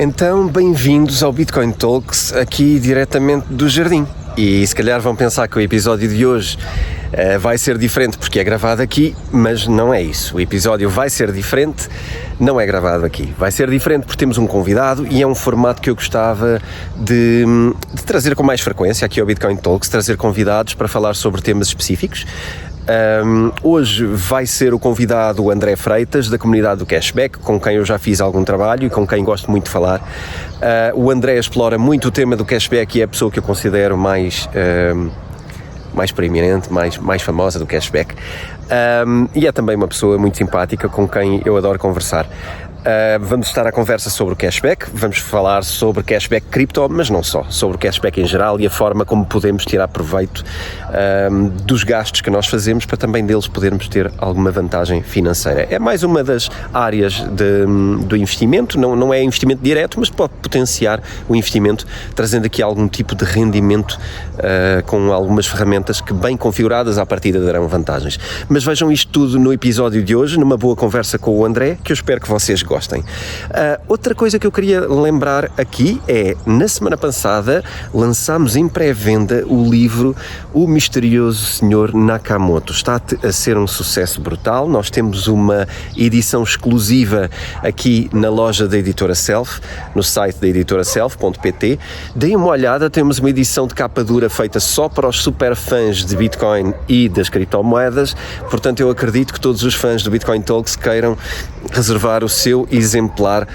Então, bem-vindos ao Bitcoin Talks, aqui diretamente do jardim. E se calhar vão pensar que o episódio de hoje vai ser diferente porque é gravado aqui, mas não é isso. O episódio vai ser diferente, não é gravado aqui. Vai ser diferente porque temos um convidado e é um formato que eu gostava de trazer com mais frequência aqui ao Bitcoin Talks, trazer convidados para falar sobre temas específicos. Hoje vai ser o convidado o André Freitas, da comunidade do Cashback, com quem eu já fiz algum trabalho e com quem gosto muito de falar. O André explora muito o tema do Cashback e é a pessoa que eu considero mais preeminente, mais famosa do Cashback. E é também uma pessoa muito simpática com quem eu adoro conversar. Vamos estar à conversa sobre o cashback, vamos falar sobre cashback cripto, mas não só, sobre o cashback em geral e a forma como podemos tirar proveito dos gastos que nós fazemos para também deles podermos ter alguma vantagem financeira. É mais uma das áreas do investimento, não é investimento direto, mas pode potenciar o investimento, trazendo aqui algum tipo de rendimento com algumas ferramentas que, bem configuradas, à partida darão vantagens. Mas vejam isto tudo no episódio de hoje, numa boa conversa com o André, que eu espero que vocês gostem. Outra coisa que eu queria lembrar aqui é, na semana passada lançámos em pré-venda o livro O Misterioso Senhor Nakamoto. Está a ser um sucesso brutal. Nós temos uma edição exclusiva aqui na loja da Editora Self, no site da editoraself.pt. Deem uma olhada, temos uma edição de capa dura feita só para os super fãs de Bitcoin e das criptomoedas, portanto eu acredito que todos os fãs do Bitcoin Talks queiram reservar o seu exemplar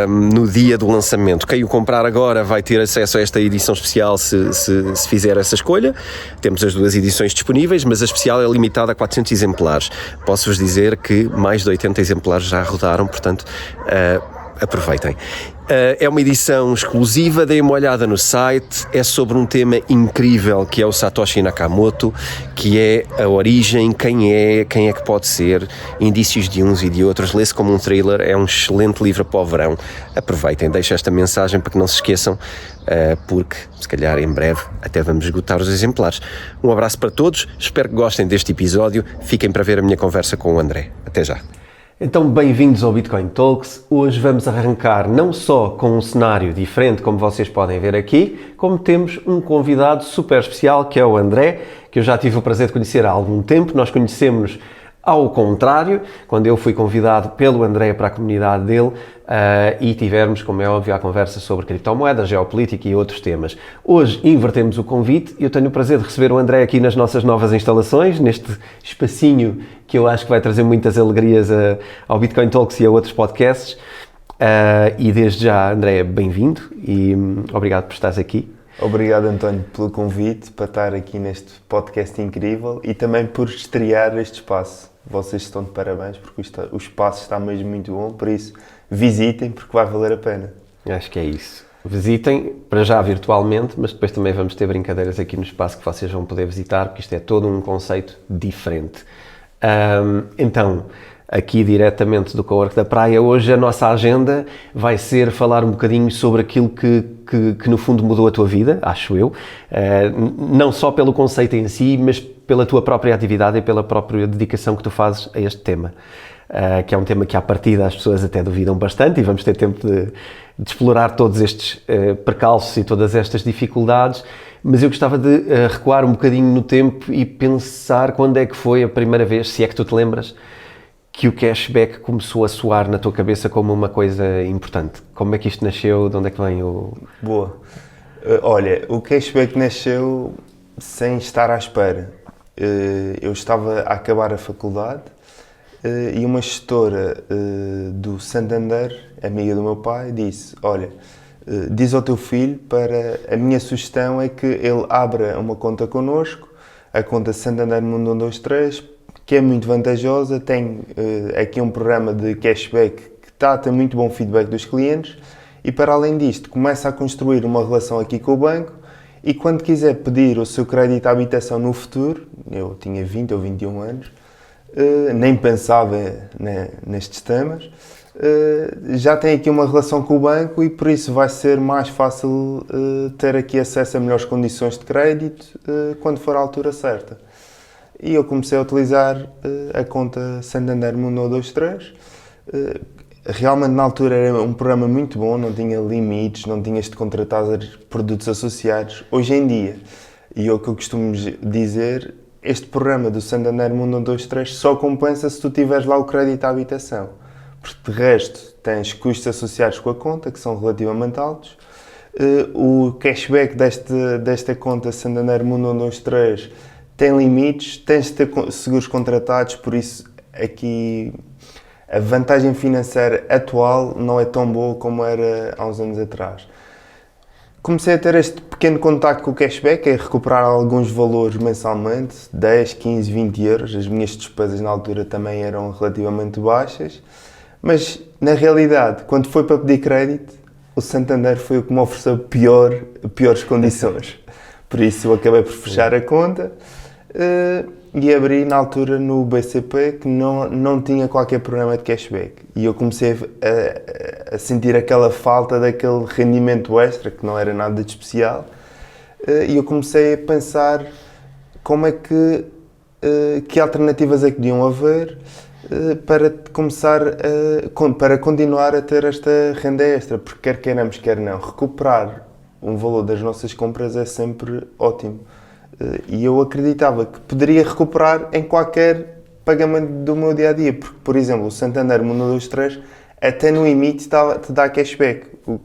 no dia do lançamento. Quem o comprar agora vai ter acesso a esta edição especial se fizer essa escolha. Temos as duas edições disponíveis, mas a especial é limitada a 400 exemplares. Posso-vos dizer que mais de 80 exemplares já rodaram, portanto aproveitem. É uma edição exclusiva, deem uma olhada no site, é sobre um tema incrível que é o Satoshi Nakamoto, que é a origem, quem é que pode ser, indícios de uns e de outros, lê-se como um thriller, é um excelente livro para o verão. Aproveitem, deixo esta mensagem para que não se esqueçam, porque se calhar em breve até vamos esgotar os exemplares. Um abraço para todos, espero que gostem deste episódio, fiquem para ver a minha conversa com o André. Até já. Então, bem-vindos ao Bitcoin Talks. Hoje vamos arrancar não só com um cenário diferente, como vocês podem ver aqui, como temos um convidado super especial, que é o André, que eu já tive o prazer de conhecer há algum tempo. Nós conhecemos-nos ao contrário, quando eu fui convidado pelo André para a comunidade dele e tivemos, como é óbvio, a conversa sobre criptomoedas, geopolítica e outros temas. Hoje invertemos o convite e eu tenho o prazer de receber o André aqui nas nossas novas instalações, neste espacinho que eu acho que vai trazer muitas alegrias ao Bitcoin Talks e a outros podcasts. E desde já, André, bem-vindo e obrigado por estares aqui. Obrigado, António, pelo convite para estar aqui neste podcast incrível e também por estrear este espaço. Vocês estão de parabéns porque o espaço está mesmo muito bom, por isso visitem porque vai valer a pena. Acho que é isso. Visitem, para já virtualmente, mas depois também vamos ter brincadeiras aqui no espaço que vocês vão poder visitar, porque isto é todo um conceito diferente. Então, aqui diretamente do Cowork da Praia, hoje a nossa agenda vai ser falar um bocadinho sobre aquilo que no fundo mudou a tua vida, acho eu, não só pelo conceito em si, mas pela tua própria atividade e pela própria dedicação que tu fazes a este tema, que é um tema que à partida as pessoas até duvidam bastante e vamos ter tempo de explorar todos estes percalços e todas estas dificuldades, mas eu gostava de recuar um bocadinho no tempo e pensar quando é que foi a primeira vez, se é que tu te lembras, que o cashback começou a soar na tua cabeça como uma coisa importante. Como é que isto nasceu? De onde é que vem o... Boa. Olha, o cashback nasceu sem estar à espera. Eu estava a acabar a faculdade e uma gestora do Santander, amiga do meu pai, disse: olha, diz ao teu filho para... A minha sugestão é que ele abra uma conta connosco, a conta Santander Mundo 123, que é muito vantajosa, tem aqui um programa de cashback que está a ter muito bom feedback dos clientes e, para além disto, começa a construir uma relação aqui com o banco e quando quiser pedir o seu crédito à habitação no futuro, eu tinha 20 ou 21 anos, nem pensava nestes temas, já tem aqui uma relação com o banco e por isso vai ser mais fácil ter aqui acesso a melhores condições de crédito quando for a altura certa. E eu comecei a utilizar a conta Santander Mundo 123. realmente na altura era um programa muito bom, não tinha limites, não tinhas de contratar produtos associados. Hoje em dia, e é o que eu costumo dizer, este programa do Santander Mundo 123 só compensa se tu tiveres lá o crédito à habitação. Porque de resto tens custos associados com a conta, que são relativamente altos. O cashback desta conta Santander Mundo 123 tem limites, tens de ter seguros contratados, por isso aqui a vantagem financeira atual não é tão boa como era há uns anos atrás. Comecei a ter este pequeno contacto com o cashback, é recuperar alguns valores mensalmente, 10, 15, 20 euros. As minhas despesas na altura também eram relativamente baixas, mas na realidade, quando foi para pedir crédito, o Santander foi o que me ofereceu piores condições. Por isso eu acabei por fechar a conta e abri na altura no BCP, que não tinha qualquer programa de cashback. E eu comecei a sentir aquela falta daquele rendimento extra, que não era nada de especial. E eu comecei a pensar como é que alternativas é que podiam haver para começar para continuar a ter esta renda extra, porque quer queiramos, quer não, recuperar um valor das nossas compras é sempre ótimo. E eu acreditava que poderia recuperar em qualquer pagamento do meu dia-a-dia, porque, por exemplo, o Santander Mundo 123 até no limite te dá cashback, o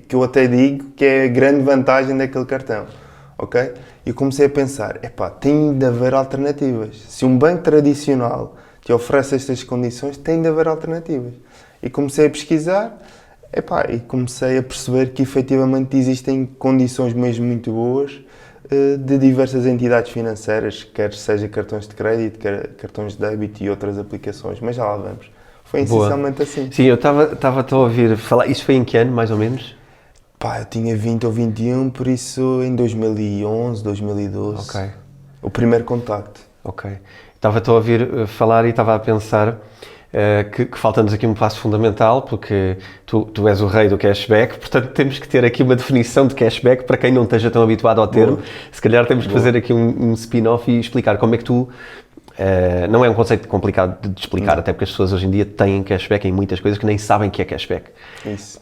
que eu até digo que é a grande vantagem daquele cartão, ok? E comecei a pensar, tem de haver alternativas. Se um banco tradicional te oferece estas condições, tem de haver alternativas. E comecei a pesquisar, e comecei a perceber que efetivamente existem condições mesmo muito boas de diversas entidades financeiras, quer seja cartões de crédito, quer cartões de débito e outras aplicações, mas já lá vamos. Foi essencialmente assim. Sim, eu estava a ouvir falar, isso foi em que ano, mais ou menos? Eu tinha 20 ou 21, por isso em 2011, 2012, Ok. O primeiro contacto. Ok. Estava a ouvir falar e estava a pensar que falta-nos aqui um passo fundamental, porque tu és o rei do cashback, portanto temos que ter aqui uma definição de cashback para quem não esteja tão habituado ao termo. Se calhar temos que fazer aqui um spin-off e explicar como é que tu... não é um conceito complicado de explicar, até porque as pessoas hoje em dia têm cashback em muitas coisas que nem sabem que é cashback. Isso.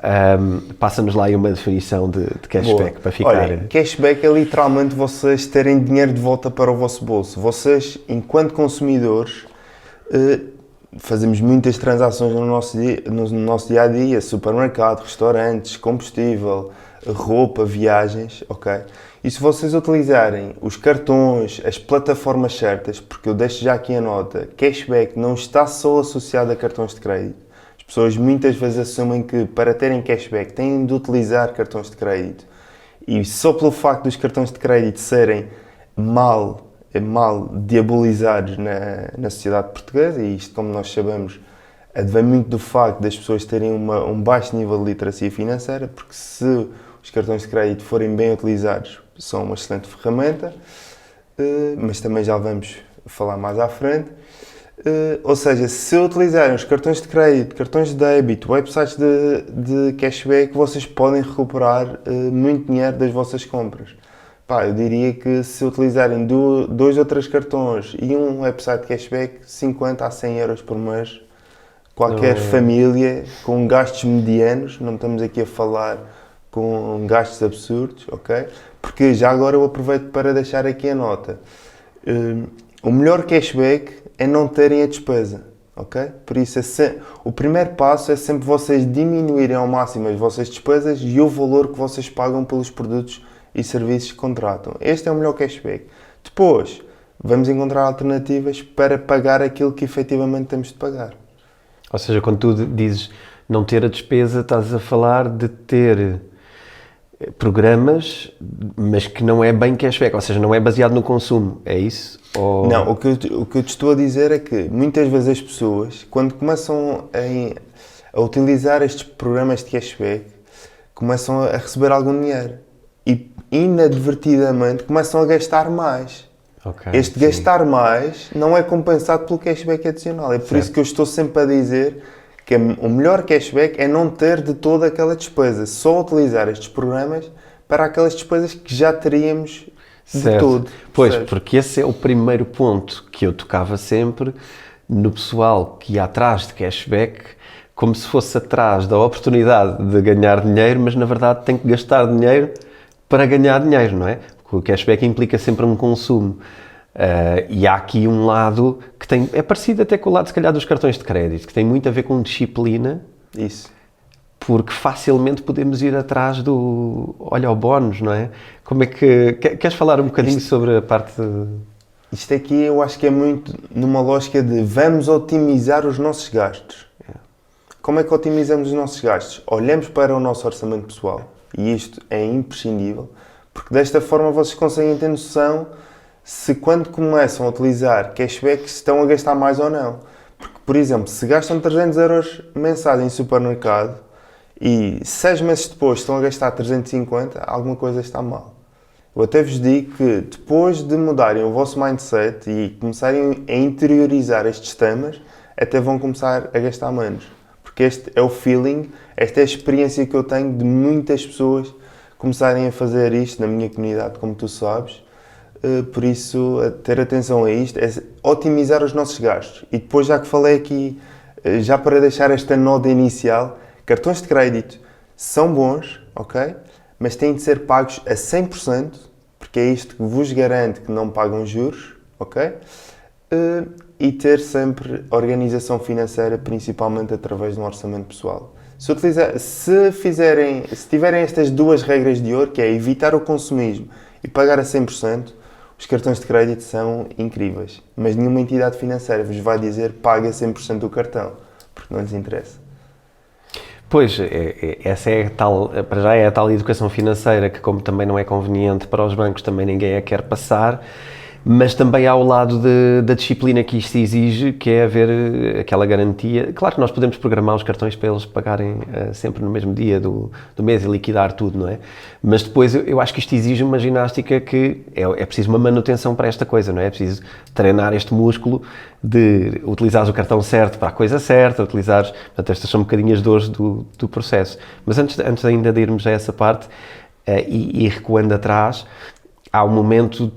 Passa-nos lá aí uma definição de cashback para ficar... Olha, cashback é literalmente vocês terem dinheiro de volta para o vosso bolso. Vocês, enquanto consumidores, fazemos muitas transações no nosso dia-a-dia, supermercado, restaurantes, combustível, roupa, viagens, ok? E se vocês utilizarem os cartões, as plataformas certas, porque eu deixo já aqui a nota, cashback não está só associado a cartões de crédito. As pessoas muitas vezes assumem que para terem cashback têm de utilizar cartões de crédito. E só pelo facto dos cartões de crédito serem mal diabolizados na sociedade portuguesa, e isto, como nós sabemos, advém muito do facto das pessoas terem um baixo nível de literacia financeira, porque se os cartões de crédito forem bem utilizados, são uma excelente ferramenta, mas também já vamos falar mais à frente. Ou seja, se utilizarem os cartões de crédito, cartões de débito, websites de cashback, vocês podem recuperar muito dinheiro das vossas compras. Eu diria que se utilizarem 2 ou 3 cartões e um website de cashback, 50 a 100 euros por mês, qualquer família com gastos medianos, não estamos aqui a falar com gastos absurdos, ok? Porque já agora eu aproveito para deixar aqui a nota. O melhor cashback é não terem a despesa, ok? Por isso, o primeiro passo é sempre vocês diminuírem ao máximo as vossas despesas e o valor que vocês pagam pelos produtos e serviços que contratam. Este é o melhor cashback. Depois, vamos encontrar alternativas para pagar aquilo que efetivamente temos de pagar. Ou seja, quando tu dizes não ter a despesa, estás a falar de ter programas, mas que não é bem cashback, ou seja, não é baseado no consumo, é isso? Ou... Não, o que eu te estou a dizer é que muitas vezes as pessoas, quando começam a utilizar estes programas de cashback, começam a receber algum dinheiro e inadvertidamente começam a gastar mais. Okay, este gastar mais não é compensado pelo cashback adicional. É por isso que eu estou sempre a dizer que o melhor cashback é não ter de toda aquela despesa, só utilizar estes programas para aquelas despesas que já teríamos de todo. Pois, porque esse é o primeiro ponto que eu tocava sempre no pessoal que ia atrás de cashback, como se fosse atrás da oportunidade de ganhar dinheiro, mas na verdade tem que gastar dinheiro para ganhar dinheiro, não é? Porque o cashback implica sempre um consumo. E há aqui um lado que é parecido até com o lado, se calhar, dos cartões de crédito, que tem muito a ver com disciplina. Isso. Porque facilmente podemos ir atrás olha, o bónus, não é? Como é que... Queres falar um bocadinho sobre a parte... Isto aqui eu acho que é muito numa lógica de vamos otimizar os nossos gastos. Como é que otimizamos os nossos gastos? Olhamos para o nosso orçamento pessoal, e isto é imprescindível, porque desta forma vocês conseguem ter noção se quando começam a utilizar cashback estão a gastar mais ou não. Porque, por exemplo, se gastam 300 euros mensais em supermercado e 6 meses depois estão a gastar 350, alguma coisa está mal. Eu até vos digo que depois de mudarem o vosso mindset e começarem a interiorizar estes temas, até vão começar a gastar menos. Porque este é o feeling, esta é a experiência que eu tenho de muitas pessoas começarem a fazer isto na minha comunidade, como tu sabes. Por isso, ter atenção a isto é otimizar os nossos gastos. E depois, já que falei aqui, já para deixar esta nota inicial, cartões de crédito são bons, ok? Mas têm de ser pagos a 100%, porque é isto que vos garante que não pagam juros, ok? E ter sempre organização financeira, principalmente através de um orçamento pessoal. Se tiverem estas duas regras de ouro, que é evitar o consumismo e pagar a 100%, os cartões de crédito são incríveis. Mas nenhuma entidade financeira vos vai dizer paga 100% do cartão, porque não lhes interessa. Pois, essa é para já é a tal educação financeira que, como também não é conveniente para os bancos, também ninguém a quer passar, mas também há o lado da disciplina que isto exige, que é haver aquela garantia. Claro que nós podemos programar os cartões para eles pagarem sempre no mesmo dia do mês e liquidar tudo, não é? Mas depois eu acho que isto exige uma ginástica que é preciso uma manutenção para esta coisa, não é? É preciso treinar este músculo de utilizares o cartão certo para a coisa certa, utilizares... Portanto, estas são um bocadinho as dores do processo. Mas antes ainda de irmos a essa parte, e recuando atrás, há um momento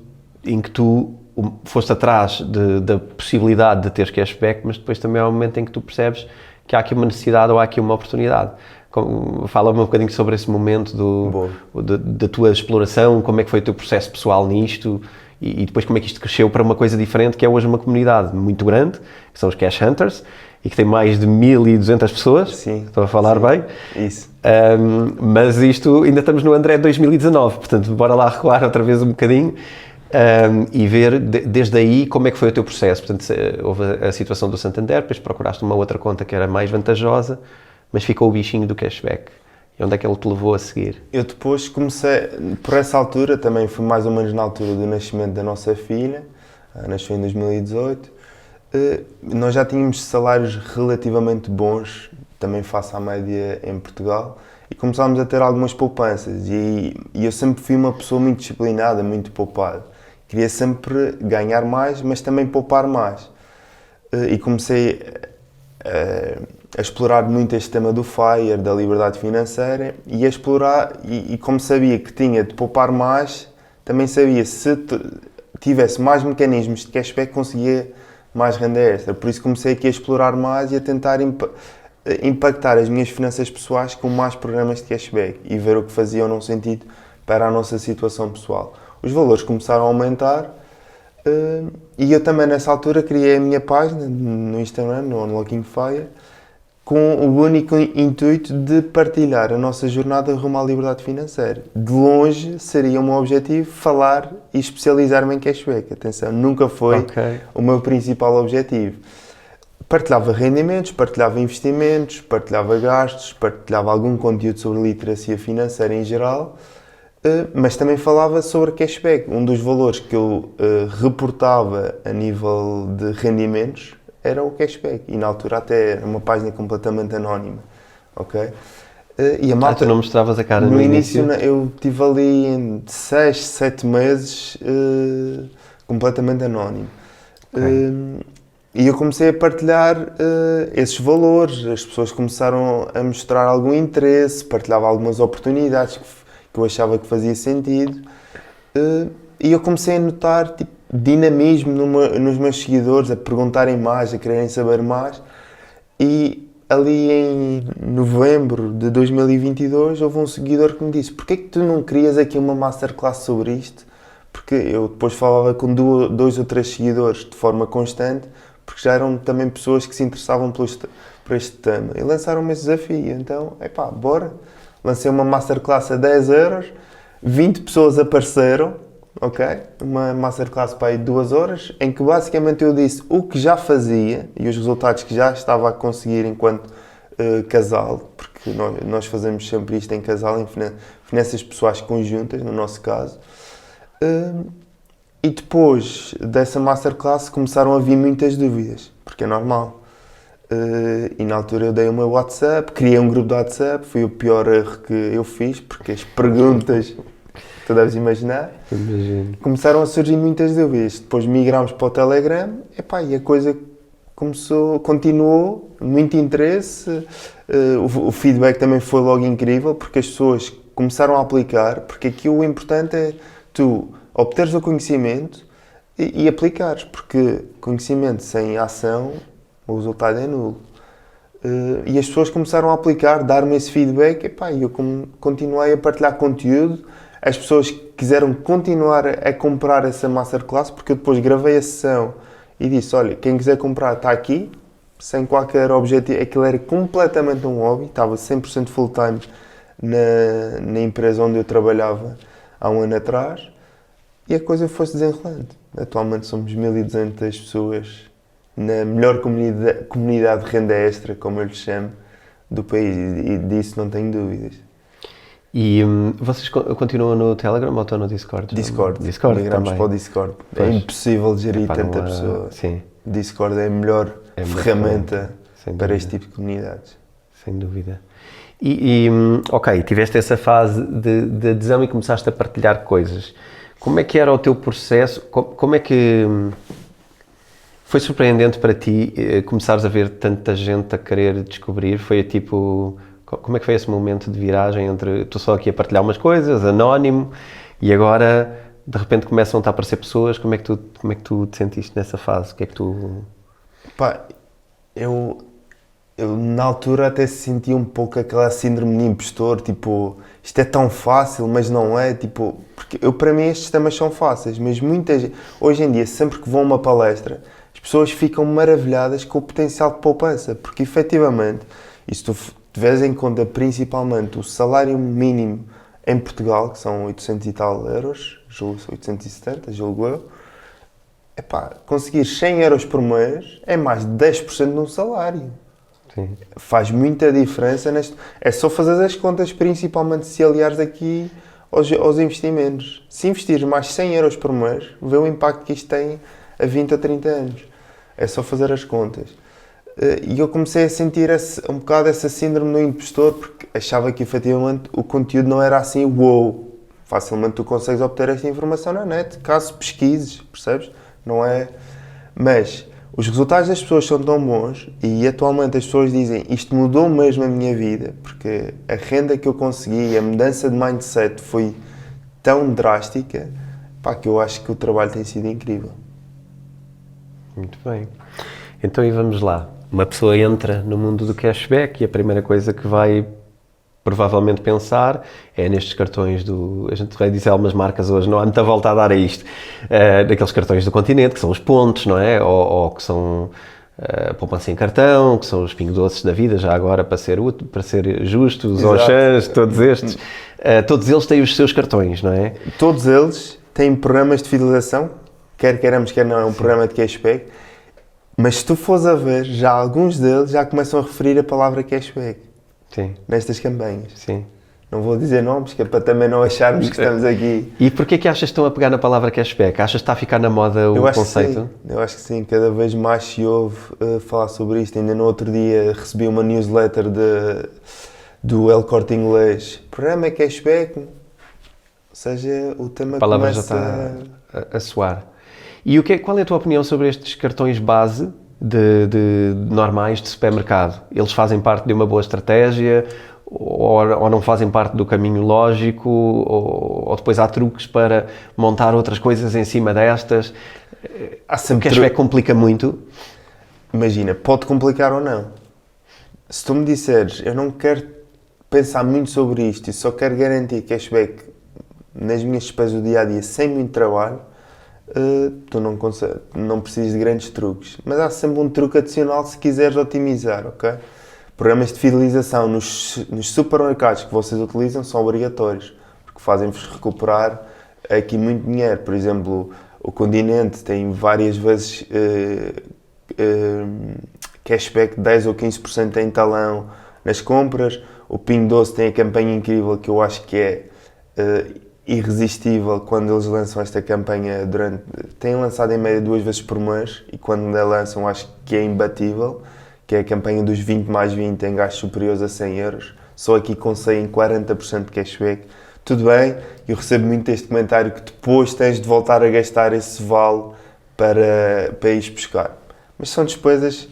em que tu foste atrás da possibilidade de teres cashback, mas depois também há um momento em que tu percebes que há aqui uma necessidade ou há aqui uma oportunidade. Fala-me um bocadinho sobre esse momento da tua exploração, como é que foi o teu processo pessoal nisto e depois como é que isto cresceu para uma coisa diferente, que é hoje uma comunidade muito grande, que são os Cash Hunters, e que tem mais de 1200 pessoas. Sim, estou a falar bem? Isso. Mas isto, ainda estamos no André 2019, portanto, bora lá recuar outra vez um bocadinho. E ver desde aí como é que foi o teu processo. Portanto, houve a situação do Santander, depois procuraste uma outra conta que era mais vantajosa, mas ficou o bichinho do cashback. E onde é que ele te levou a seguir? Eu depois comecei, por essa altura, também foi mais ou menos na altura do nascimento da nossa filha, nasceu em 2018, nós já tínhamos salários relativamente bons, também face à média em Portugal, e começámos a ter algumas poupanças, e eu sempre fui uma pessoa muito disciplinada, muito poupada. Queria sempre ganhar mais, mas também poupar mais. E comecei a explorar muito este tema do FIRE, da liberdade financeira, e a explorar, e como sabia que tinha de poupar mais, também sabia se tivesse mais mecanismos de cashback, conseguia mais renda extra. Por isso comecei aqui a explorar mais e a tentar impactar as minhas finanças pessoais com mais programas de cashback e ver o que fazia ou não sentido para a nossa situação pessoal. Os valores começaram a aumentar e eu também nessa altura criei a minha página no Instagram, no Unlocking Fire, com o único intuito de partilhar a nossa jornada rumo à liberdade financeira. De longe seria o meu objetivo falar e especializar-me em cashback. Atenção, nunca foi o meu principal objetivo. Partilhava rendimentos, partilhava investimentos, partilhava gastos, partilhava algum conteúdo sobre literacia financeira em geral, mas também falava sobre cashback. Um dos valores que eu reportava a nível de rendimentos era o cashback, e na altura até era uma página completamente anónima, ok? E a malta, tu não mostravas a cara no início? Eu estive ali em 6, 7 meses completamente anónimo. E eu comecei a partilhar esses valores, as pessoas começaram a mostrar algum interesse, partilhava algumas oportunidades que eu achava que fazia sentido, e eu comecei a notar dinamismo nos meus seguidores, a perguntarem mais, a quererem saber mais, e ali em novembro de 2022, houve um seguidor que me disse: porquê que tu não crias aqui uma masterclass sobre isto? Porque eu depois falava com 2 ou 3 seguidores de forma constante, porque já eram também pessoas que se interessavam por este tema. E lançaram-me esse desafio. Então, bora. Lancei uma masterclass a 10 euros, 20 pessoas apareceram, ok? Uma masterclass para aí de 2 horas, em que basicamente eu disse o que já fazia e os resultados que já estava a conseguir enquanto casal, porque nós fazemos sempre isto em casal, em finanças pessoais conjuntas, no nosso caso. E depois dessa masterclass começaram a vir muitas dúvidas, porque é normal. E na altura eu dei o meu WhatsApp, criei um grupo de WhatsApp, foi o pior erro que eu fiz, porque as perguntas, tu deves imaginar, começaram a surgir muitas dúvidas. Depois migrámos para o Telegram, e a coisa continuou, muito interesse, o feedback também foi logo incrível, porque as pessoas começaram a aplicar, porque aqui o importante é tu obteres o conhecimento e aplicares, porque conhecimento sem ação, o resultado é nulo. E as pessoas começaram a aplicar, dar-me esse feedback, e eu continuei a partilhar conteúdo. As pessoas quiseram continuar a comprar essa masterclass, porque eu depois gravei a sessão e disse: olha, quem quiser comprar está aqui, sem qualquer objetivo. Aquilo era completamente um hobby, estava 100% full time na empresa onde eu trabalhava há um ano atrás, e a coisa foi-se desenrolando. Atualmente somos 1.200 pessoas na melhor comunidade de renda extra, como eu lhe chamo, do país, e disso não tenho dúvidas. E vocês continuam no Telegram ou estão no Discord? Discord migramos para o Discord. Pois. É impossível gerir tanta pessoa. Sim. Discord é a melhor ferramenta para este tipo de comunidades. Sem dúvida. Ok, tiveste essa fase de adesão e começaste a partilhar coisas. Como é que era o teu processo? Como é que foi surpreendente para ti começares a ver tanta gente a querer descobrir? Foi como é que foi esse momento de viragem entre estou só aqui a partilhar umas coisas, anónimo, e agora de repente começam a aparecer pessoas? Como é que tu te sentiste nessa fase? O que é que tu... Eu na altura até senti um pouco aquela síndrome de impostor, tipo, isto é tão fácil, mas não é, tipo, porque para mim estes temas são fáceis, mas hoje em dia, sempre que vou a uma palestra, as pessoas ficam maravilhadas com o potencial de poupança, porque efetivamente, e se tu tiveres em conta principalmente o salário mínimo em Portugal, que são 800 e tal euros, 870, julgo eu, conseguir 100 euros por mês é mais de 10% de um salário. Sim. Faz muita diferença. É só fazer as contas, principalmente se aliares aqui aos investimentos. Se investires mais 100 euros por mês, vê o impacto que isto tem a 20 ou 30 anos. É só fazer as contas. E eu comecei a sentir um bocado essa síndrome do impostor, porque achava que efetivamente o conteúdo não era assim, uou, facilmente tu consegues obter esta informação na net, caso pesquises, percebes? Não é... Mas os resultados das pessoas são tão bons e atualmente as pessoas dizem isto mudou mesmo a minha vida, porque a renda que eu consegui, a mudança de mindset foi tão drástica, que eu acho que o trabalho tem sido incrível. Muito bem. Então, e vamos lá. Uma pessoa entra no mundo do cashback e a primeira coisa que vai provavelmente pensar é nestes cartões a gente vai dizer algumas marcas hoje, não há muita volta a dar a isto, daqueles cartões do Continente, que são os pontos, não é? Ou que são poupança em cartão, que são os Pingo Doces da vida, já agora para ser justos, os Auchans, todos estes. Todos eles têm os seus cartões, não é? Todos eles têm programas de fidelização, quer queiramos, quer não, é um programa de cashback. Mas se tu fores a ver, já alguns deles já começam a referir a palavra cashback. Sim. Nestas campanhas. Sim. Não vou dizer nomes, que é para também não acharmos que estamos aqui... E porquê que achas que estão a pegar na palavra cashback? Achas que está a ficar na moda o conceito? Eu acho que sim. Cada vez mais se ouve falar sobre isto. Ainda no outro dia recebi uma newsletter do El Corte Inglês. O programa é cashback. Ou seja, o tema a palavra começa... já está a soar. E qual é a tua opinião sobre estes cartões base de normais de supermercado? Eles fazem parte de uma boa estratégia ou não fazem parte do caminho lógico ou depois há truques para montar outras coisas em cima destas? O cashback complica muito? Imagina, pode complicar ou não. Se tu me disseres, eu não quero pensar muito sobre isto e só quero garantir cashback nas minhas despesas do dia-a-dia sem muito trabalho, tu não precisas de grandes truques. Mas há sempre um truque adicional se quiseres otimizar, ok? Programas de fidelização nos supermercados que vocês utilizam são obrigatórios, porque fazem-vos recuperar aqui muito dinheiro. Por exemplo, o Continente tem várias vezes cashback de 10 ou 15% em talão nas compras. O Pingo Doce tem a campanha incrível que eu acho que é irresistível quando eles lançam esta campanha têm lançado em média 2 vezes por mês e quando a lançam acho que é imbatível, que é a campanha dos 20 mais 20 em gastos superiores a 100 euros. Só aqui conseguem 40% de cashback. Tudo bem, eu recebo muito este comentário que depois tens de voltar a gastar esse vale para ir buscar. Mas são despesas,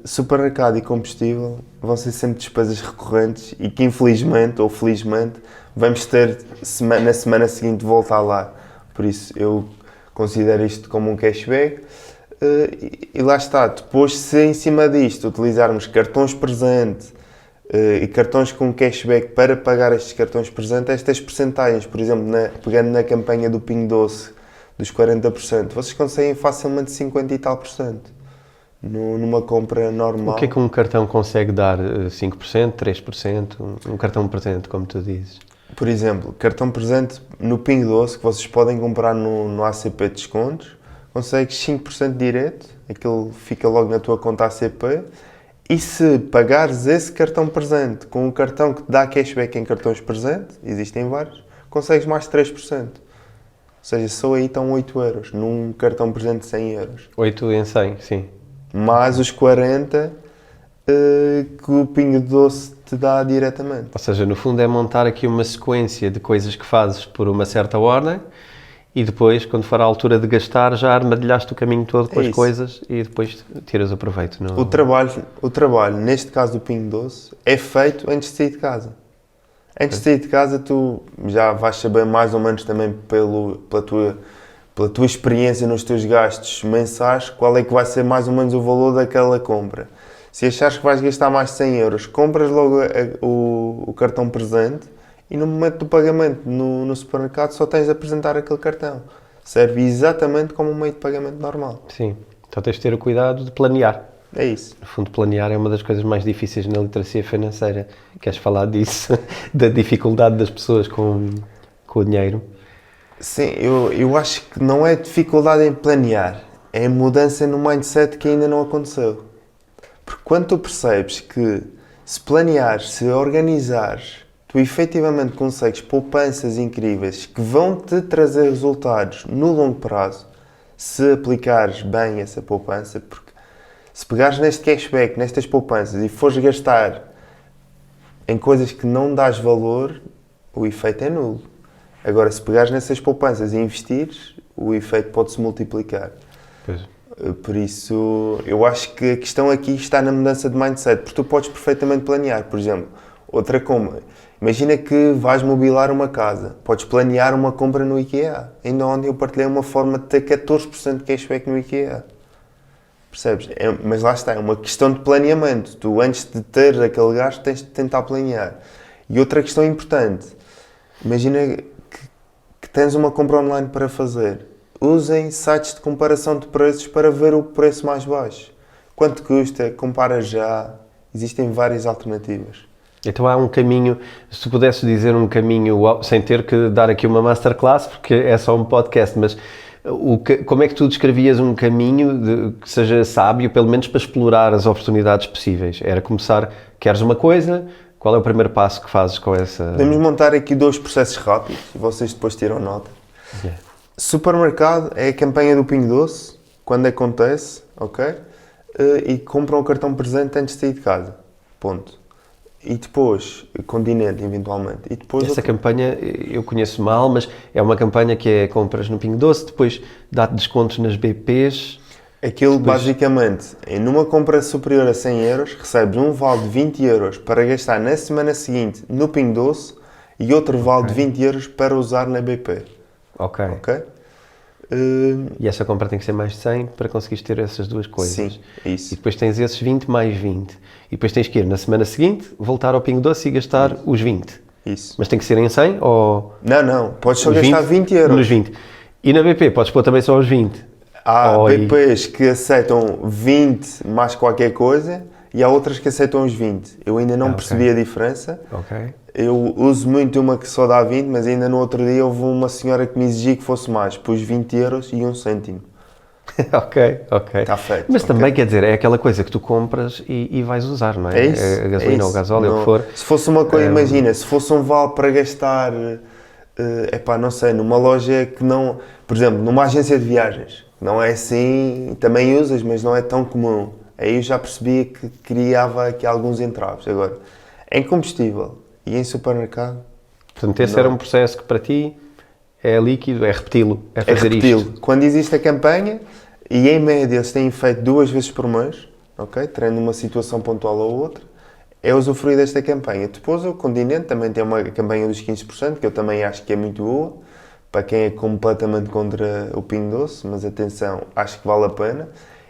supermercado e combustível vão ser sempre despesas recorrentes e que infelizmente ou felizmente vamos ter na semana seguinte de voltar lá. Por isso eu considero isto como um cashback. E lá está, depois se em cima disto utilizarmos cartões presente e cartões com cashback para pagar estes cartões presente, estas percentagens, por exemplo, pegando na campanha do Pingo Doce dos 40%, vocês conseguem facilmente 50 e tal por cento numa compra normal. O que é que um cartão consegue dar? 5%, 3%? Um cartão presente, como tu dizes? Por exemplo, cartão presente no Pingo Doce que vocês podem comprar no ACP de descontos, consegues 5% direto, aquilo fica logo na tua conta ACP, e se pagares esse cartão presente com um cartão que te dá cashback em cartões presente, existem vários, consegues mais 3%. Ou seja, só aí estão 8 euros, num cartão presente de 100 euros. 8 em 100, sim. Mais os 40 que o Pingo Doce te dá diretamente. Ou seja, no fundo é montar aqui uma sequência de coisas que fazes por uma certa ordem e depois, quando for a altura de gastar, já armadilhaste o caminho todo com as coisas e depois tiras o proveito. Não? O trabalho, neste caso do Pingo Doce, é feito antes de sair de casa. Antes de sair de casa, tu já vais saber mais ou menos também pela tua experiência nos teus gastos mensais, qual é que vai ser mais ou menos o valor daquela compra. Se achares que vais gastar mais de 100 euros, compras logo o cartão presente e no momento do pagamento no supermercado só tens de apresentar aquele cartão. Serve exatamente como um meio de pagamento normal. Sim, então tens de ter o cuidado de planear. É isso. No fundo, planear é uma das coisas mais difíceis na literacia financeira. Queres falar disso? Da dificuldade das pessoas com o dinheiro? Sim, eu acho que não é dificuldade em planear, é mudança no mindset que ainda não aconteceu. Porque quando tu percebes que se planeares, se organizares, tu efetivamente consegues poupanças incríveis que vão te trazer resultados no longo prazo, se aplicares bem essa poupança, porque se pegares neste cashback, nestas poupanças e fores gastar em coisas que não dás valor, o efeito é nulo. Agora, se pegares nessas poupanças e investires, o efeito pode-se multiplicar. Pois. Por isso, eu acho que a questão aqui está na mudança de mindset, porque tu podes perfeitamente planear. Por exemplo, outra compra. Imagina que vais mobilar uma casa. Podes planear uma compra no IKEA. Ainda ontem eu partilhei uma forma de ter 14% de cashback no IKEA. Percebes? Mas lá está, é uma questão de planeamento. Tu, antes de ter aquele gasto, tens de tentar planear. E outra questão importante. Imagina que tens uma compra online para fazer. Usem sites de comparação de preços para ver o preço mais baixo. Quanto custa? Compara já. Existem várias alternativas. Então há um caminho, se tu pudesses dizer um caminho, sem ter que dar aqui uma masterclass, porque é só um podcast, mas como é que tu descrevias um caminho que seja sábio, pelo menos para explorar as oportunidades possíveis? Era começar, queres uma coisa, qual é o primeiro passo que fazes com essa... Podemos montar aqui 2 processos rápidos e vocês depois tiram nota. Yeah. Supermercado é a campanha do Pingo Doce, quando acontece, ok? E compram o cartão presente antes de sair de casa. Ponto. E depois, Continente, eventualmente. E depois essa campanha eu conheço mal, mas é uma campanha que é compras no Pingo Doce, depois dá-te descontos nas BPs. Aquilo, basicamente, numa compra superior a 100 euros, recebes um vale de 20 euros para gastar na semana seguinte no Pingo Doce e outro vale de 20 euros para usar na BP. Ok. E essa compra tem que ser mais de 100 para conseguires ter essas duas coisas. Sim, isso. E depois tens esses 20 mais 20. E depois tens que ir na semana seguinte, voltar ao Pingo Doce e gastar os 20. Isso. Mas tem que ser em 100 ou... Não, podes só os gastar 20 euros. Nos 20. E na BP podes pôr também só os 20. Há Ou aí- BPs que aceitam 20 mais qualquer coisa e há outras que aceitam os 20. Eu ainda não ok. percebi a diferença. Ok. Eu uso muito uma que só dá 20, mas ainda no outro dia houve uma senhora que me exigia que fosse mais. Pus 20 euros e 1 cêntimo. ok. Está feito. Mas ok? também, quer dizer, é aquela coisa que tu compras e vais usar, não é? É isso. A gasolina ou o gasóleo, ou o que for. Se fosse uma coisa, imagina, se fosse um vale para gastar, não sei, numa loja que não... Por exemplo, numa agência de viagens. Não é assim, também usas, mas não é tão comum. Aí eu já percebia que criava aqui alguns entraves. Agora, em combustível e em supermercado, Portanto, esse Não. era um processo que para ti é líquido, é repeti-lo, é é fazer repeti-lo. isto. Quando existe a campanha, e em média eles têm feito 2 vezes por mês, ok? Tendo uma situação pontual ou outra, é usufruir desta campanha. Depois o Continente também tem uma campanha dos 15%, que eu também acho que é muito boa, para quem é completamente contra o Pingo Doce, mas atenção, acho que vale a pena.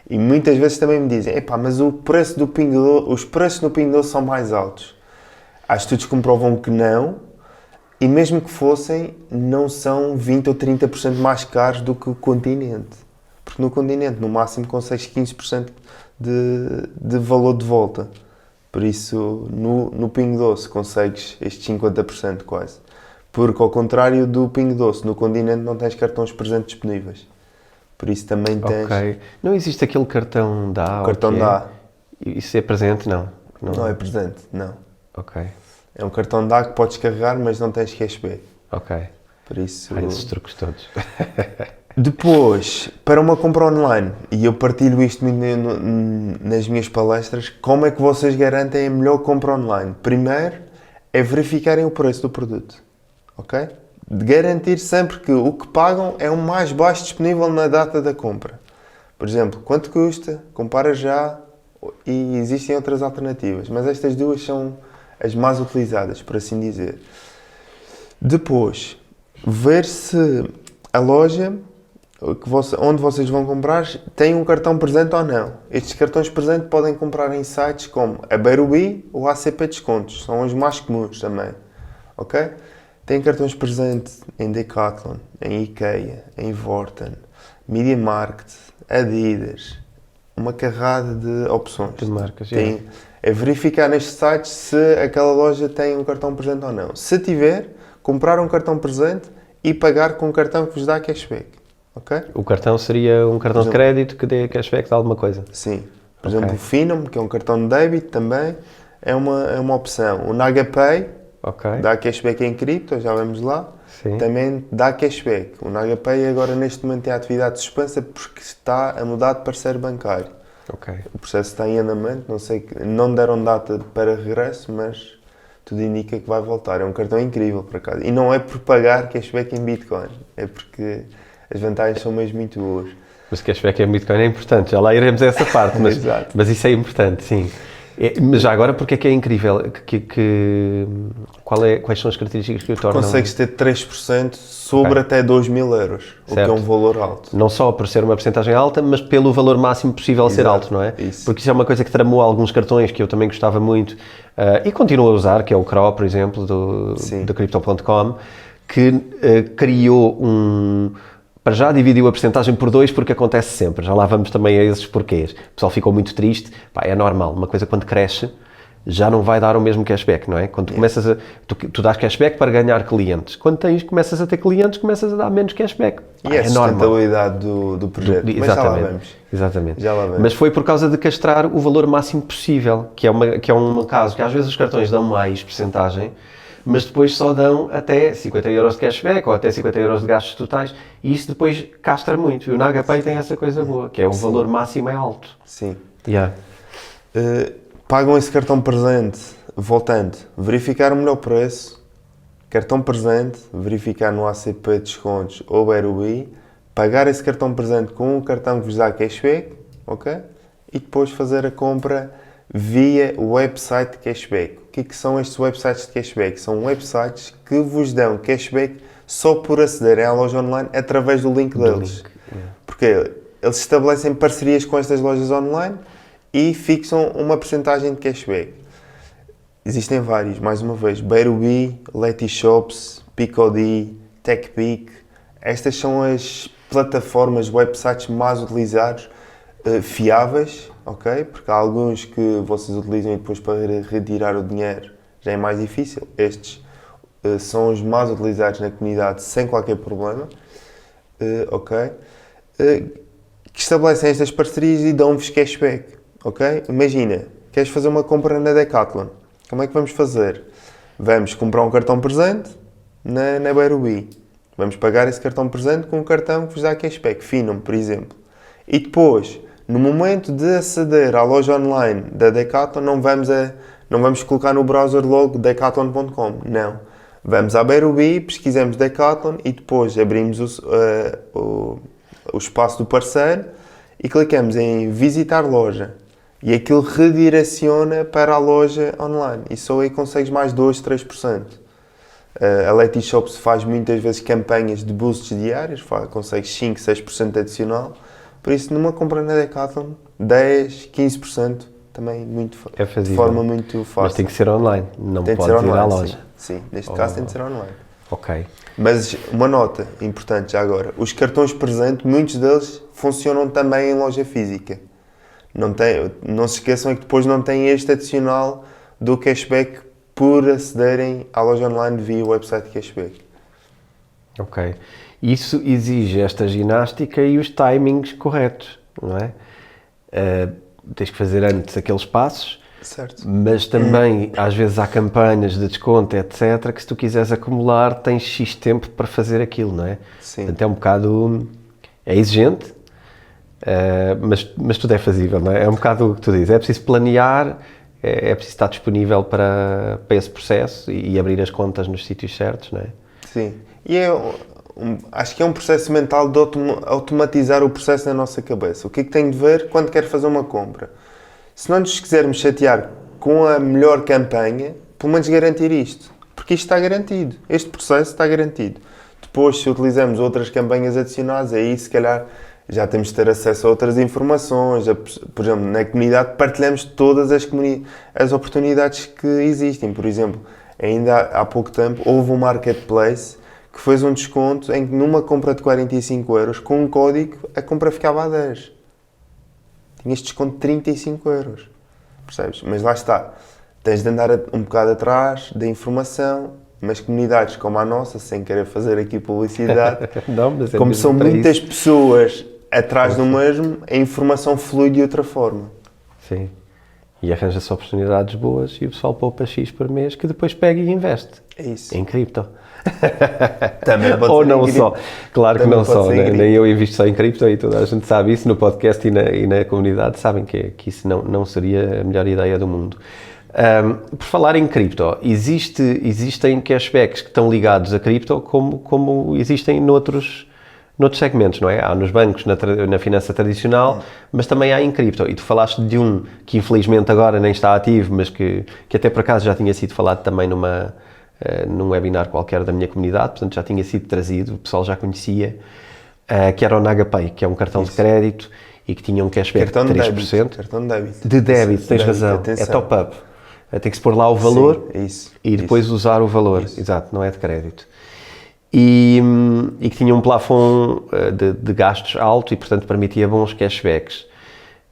E muitas vezes também me dizem, mas o preço do Pingo Doce, os preços no Pingo Doce são mais altos. Há estudos que comprovam que não, e mesmo que fossem, não são 20 ou 30% mais caros do que o Continente. Porque no Continente, no máximo, consegues 15% de valor de volta. Por isso, no Pingo Doce, consegues estes 50% quase. Porque, ao contrário do Pingo Doce, no Continente não tens cartões presentes disponíveis. Por isso também tens... Ok. Não existe aquele cartão da O cartão dá. Isso é presente? Não. Não é presente, não. Ok. É um cartão dá que podes carregar, mas não tens cashback. Ok. Por isso... Há esses truques todos. Depois, para uma compra online, e eu partilho isto muito nas minhas palestras, como é que vocês garantem a melhor compra online? Primeiro, é verificarem o preço do produto, ok? De garantir sempre que o que pagam é o mais baixo disponível na data da compra. Por exemplo, quanto custa, compara já, e existem outras alternativas, mas estas duas são as mais utilizadas, por assim dizer. Depois, ver se a loja onde vocês vão comprar tem um cartão presente ou não. Estes cartões presentes podem comprar em sites como a Berubi ou a ACP Descontos, são os mais comuns também, ok? Tem cartões presentes em Decathlon, em Ikea, em Vorten, Media Market, Adidas, uma carrada de opções. De marcas, É verificar nestes sites se aquela loja tem um cartão presente ou não. Se tiver, comprar um cartão presente e pagar com um cartão que vos dá cashback. Okay? O cartão seria um cartão de crédito que dê cashback de alguma coisa? Sim. Por exemplo, o Finom, que é um cartão de débito também, é uma opção. O NagaPay dá cashback em cripto, já vamos lá. Sim. Também dá cashback. O NagaPay agora neste momento tem a atividade suspensa porque está a mudar de parceiro bancário. Ok. O processo está em andamento, não deram data para regresso, mas tudo indica que vai voltar. É um cartão incrível, por acaso. E não é por pagar cashback em Bitcoin, é porque as vantagens são mesmo muito boas. Mas cashback em Bitcoin é importante, já lá iremos a essa parte, Exato. mas isso é importante, sim. Mas já agora, porque é que é incrível? Quais são as características que o tornam? Consegues ter 3% sobre até 2.000 euros, o que é um valor alto. Não só por ser uma porcentagem alta, mas pelo valor máximo possível ser alto, não é? Isso. Porque isso é uma coisa que tramou alguns cartões que eu também gostava muito e continuo a usar, que é o CRO, por exemplo, do Crypto.com, que criou para já dividiu a percentagem por 2 porque acontece sempre, já lá vamos também a esses porquês. O pessoal ficou muito triste, é normal, uma coisa quando cresce já não vai dar o mesmo cashback, não é? Quando tu começas tu dás cashback para ganhar clientes, quando começas a ter clientes, começas a dar menos cashback. E é a sustentabilidade do projeto, mas já lá vamos. Exatamente. Já lá vamos. Mas foi por causa de castrar o valor máximo possível, que é um caso que às vezes os cartões dão mais percentagem, mas depois só dão até 50 euros de cashback ou até 50 euros de gastos totais e isso depois castra muito. E o NagaPay tem essa coisa boa, que é o valor máximo é alto. Sim. Yeah. Pagam esse cartão presente, voltando, verificar o melhor preço, cartão presente, verificar no ACP Descontos ou Berubi, pagar esse cartão presente com um cartão que vos dá cashback, ok? E depois fazer a compra via o website de cashback. O que são estes websites de cashback? São websites que vos dão cashback só por acederem à loja online através do link deles. Porque eles estabelecem parcerias com estas lojas online e fixam uma percentagem de cashback. Existem vários, mais uma vez, Berubi, Letyshops, Picodi, TechPic. Estas são as plataformas, websites mais utilizados, fiáveis, ok? Porque há alguns que vocês utilizam e depois para retirar o dinheiro já é mais difícil. Estes são os mais utilizados na comunidade sem qualquer problema, ok? Que estabelecem estas parcerias e dão-vos cashback, ok? Imagina, queres fazer uma compra na Decathlon. Como é que vamos fazer? Vamos comprar um cartão presente na Berubi. Vamos pagar esse cartão presente com um cartão que vos dá cashback, Finum, por exemplo. E depois, no momento de aceder à loja online da Decathlon, não vamos colocar no browser logo decathlon.com, não. Vamos à Berubi, pesquisamos Decathlon e depois abrimos o espaço do parceiro e clicamos em visitar loja. E aquilo redireciona para a loja online. E só aí consegues mais 2, 3%. A Letyshops faz muitas vezes campanhas de boosts diários, consegues 5, 6% adicional. Por isso, numa compra na Decathlon, 10, 15% também de forma muito fácil. Mas tem que ser online, não tem pode ir à loja. Sim, neste caso tem de ser online. Ok. Mas uma nota importante já agora, os cartões presente, muitos deles funcionam também em loja física. Não se esqueçam é que depois não tem este adicional do cashback por acederem à loja online via website cashback. Ok. Isso exige esta ginástica e os timings corretos, não é? Tens que fazer antes aqueles passos, certo. Mas também às vezes há campanhas de desconto, etc, que se tu quiseres acumular tens X tempo para fazer aquilo, não é? Sim. Portanto é um bocado... é exigente, mas tudo é fazível, não é? É um bocado o que tu dizes, é preciso planear, é preciso estar disponível para esse processo e abrir as contas nos sítios certos, não é? Sim, e acho que é um processo mental de automatizar o processo na nossa cabeça. O que é que tem de ver quando quer fazer uma compra? Se não nos quisermos chatear com a melhor campanha, pelo menos garantir isto, porque isto está garantido, este processo está garantido. Depois, se utilizamos outras campanhas adicionais, aí se calhar já temos de ter acesso a outras informações. Por exemplo, na comunidade partilhamos todas as oportunidades que existem. Por exemplo, ainda há pouco tempo houve um marketplace que fez um desconto em que numa compra de 45 euros, com um código, a compra ficava a 10. Tinhas desconto de 35 euros. Percebes? Mas lá está. Tens de andar um bocado atrás da informação, mas comunidades como a nossa, sem querer fazer aqui publicidade, Não, mas é como mesmo são para muitas isso. pessoas atrás do mesmo, a informação flui de outra forma. Sim. E arranja-se oportunidades boas e o pessoal poupa X por mês que depois pega e investe. É isso. Em cripto. Também pode Ou ser não em só. Claro que Também não pode só, ser em né? cripto. Nem eu invisto só em cripto e toda a gente sabe isso no podcast e na comunidade sabem que isso não seria a melhor ideia do mundo. Por falar em cripto, existem cashbacks que estão ligados a cripto como existem noutros segmentos, não é? Há nos bancos, na finança tradicional, mas também há em cripto. E tu falaste de um que infelizmente agora nem está ativo, mas que até por acaso já tinha sido falado também num webinar qualquer da minha comunidade, portanto já tinha sido trazido, o pessoal já conhecia, que era o NagaPay, que é um cartão de crédito e que tinha um cashback Cartão de de 3%. débito. Cartão de débito. De débito, tens razão. Atenção. É top-up. Tem que se pôr lá o valor Sim, isso, e depois isso. usar o valor. Isso. Exato, não é de crédito. E que tinha um plafond de gastos alto e, portanto, permitia bons cashbacks.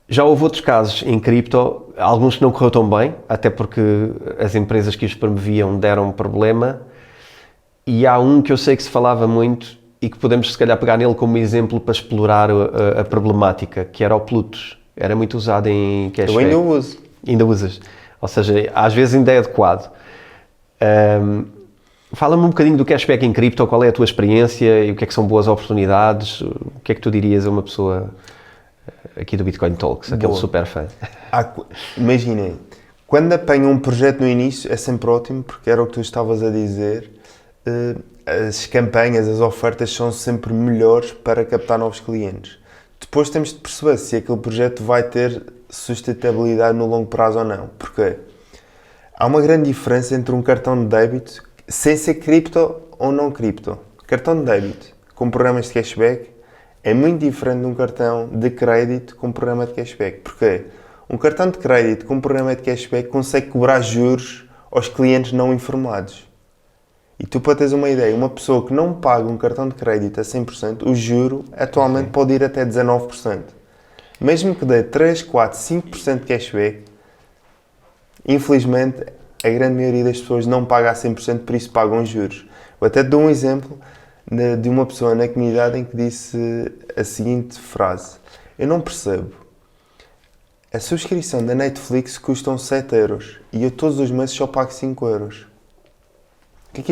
Já houve outros casos em cripto, alguns que não correu tão bem, até porque as empresas que os promoviam deram problema. E há um que eu sei que se falava muito e que podemos, se calhar, pegar nele como exemplo para explorar a problemática, que era o Plutus. Era muito usado em cashback. Eu ainda uso. Ainda usas. Ou seja, às vezes ainda é adequado. Fala-me um bocadinho do cashback em cripto, qual é a tua experiência e o que é que são boas oportunidades, o que é que tu dirias a uma pessoa aqui do Bitcoin Talks, aquele super fã? Imaginem, quando apanham um projeto no início é sempre ótimo, porque era o que tu estavas a dizer, as campanhas, as ofertas são sempre melhores para captar novos clientes. Depois temos de perceber se aquele projeto vai ter sustentabilidade no longo prazo ou não, porque há uma grande diferença entre um cartão de débito sem ser cripto ou não cripto, cartão de débito com programas de cashback é muito diferente de um cartão de crédito com programa de cashback. Porquê? Um cartão de crédito com programa de cashback consegue cobrar juros aos clientes não informados. E tu, para teres uma ideia, uma pessoa que não paga um cartão de crédito a 100%, o juro atualmente pode ir até 19%. Mesmo que dê 3, 4, 5% de cashback, infelizmente, a grande maioria das pessoas não paga a 100%, por isso pagam juros. Eu até te dou um exemplo de uma pessoa na comunidade em que disse a seguinte frase: eu não percebo, a subscrição da Netflix custa 7 euros e eu todos os meses só pago 5 euros. O que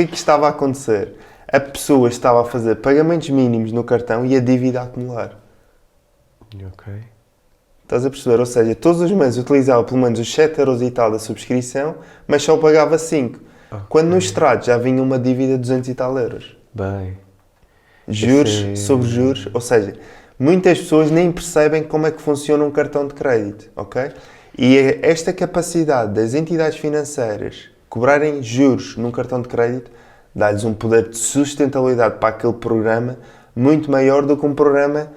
é que estava a acontecer? A pessoa estava a fazer pagamentos mínimos no cartão e a dívida a acumular. Ok. Estás a perceber? Ou seja, todos os meses utilizava pelo menos os 7 euros e tal da subscrição, mas só pagava 5. Okay. Quando no extrato já vinha uma dívida de 200 e tal euros. Bem. Juros sobre juros. Ou seja, muitas pessoas nem percebem como é que funciona um cartão de crédito. Ok? E esta capacidade das entidades financeiras cobrarem juros num cartão de crédito dá-lhes um poder de sustentabilidade para aquele programa muito maior do que um programa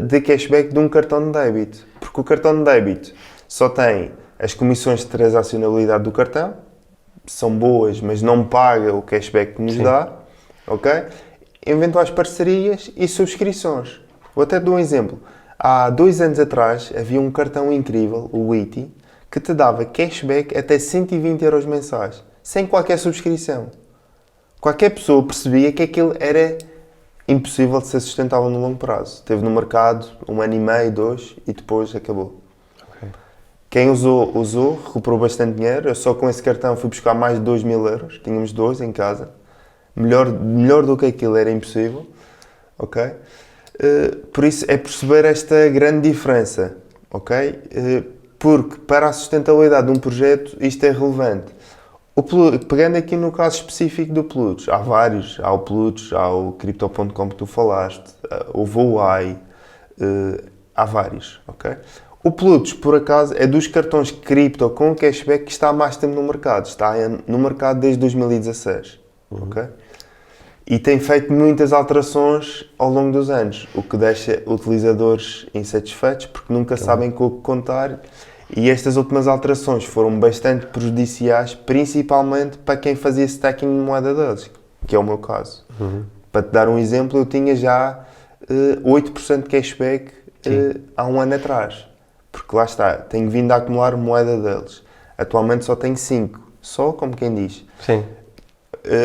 de cashback de um cartão de débito. Porque o cartão de débito só tem as comissões de transacionalidade do cartão, são boas, mas não paga o cashback que nos dá, ok? Eventuais parcerias e subscrições. Vou até dar um exemplo. Há 2 anos atrás havia um cartão incrível, o Witty, que te dava cashback até 120 euros mensais, sem qualquer subscrição. Qualquer pessoa percebia que aquilo era impossível de ser sustentável no longo prazo. Esteve no mercado 1 ano e meio, 2, e depois acabou. Okay. Quem usou, recuperou bastante dinheiro. Eu só com esse cartão fui buscar mais de 2.000 euros. Tínhamos 2 em casa. Melhor do que aquilo era impossível. Ok? Por isso é perceber esta grande diferença. Ok? Porque para a sustentabilidade de um projeto isto é relevante. Pegando aqui no caso específico do Plutos, há vários, há o Plutos, há o Crypto.com que tu falaste, o Voai, há vários, ok? O Plutos, por acaso, é dos cartões cripto com cashback que está há mais tempo no mercado, está no mercado desde 2016, ok? E tem feito muitas alterações ao longo dos anos, o que deixa utilizadores insatisfeitos porque nunca sabem com o que contar. E estas últimas alterações foram bastante prejudiciais, principalmente para quem fazia stacking de moeda deles, que é o meu caso. Para te dar um exemplo, eu tinha já 8% de cashback há um ano atrás. Porque lá está, tenho vindo a acumular moeda deles. Atualmente só tenho 5, só como quem diz. Sim.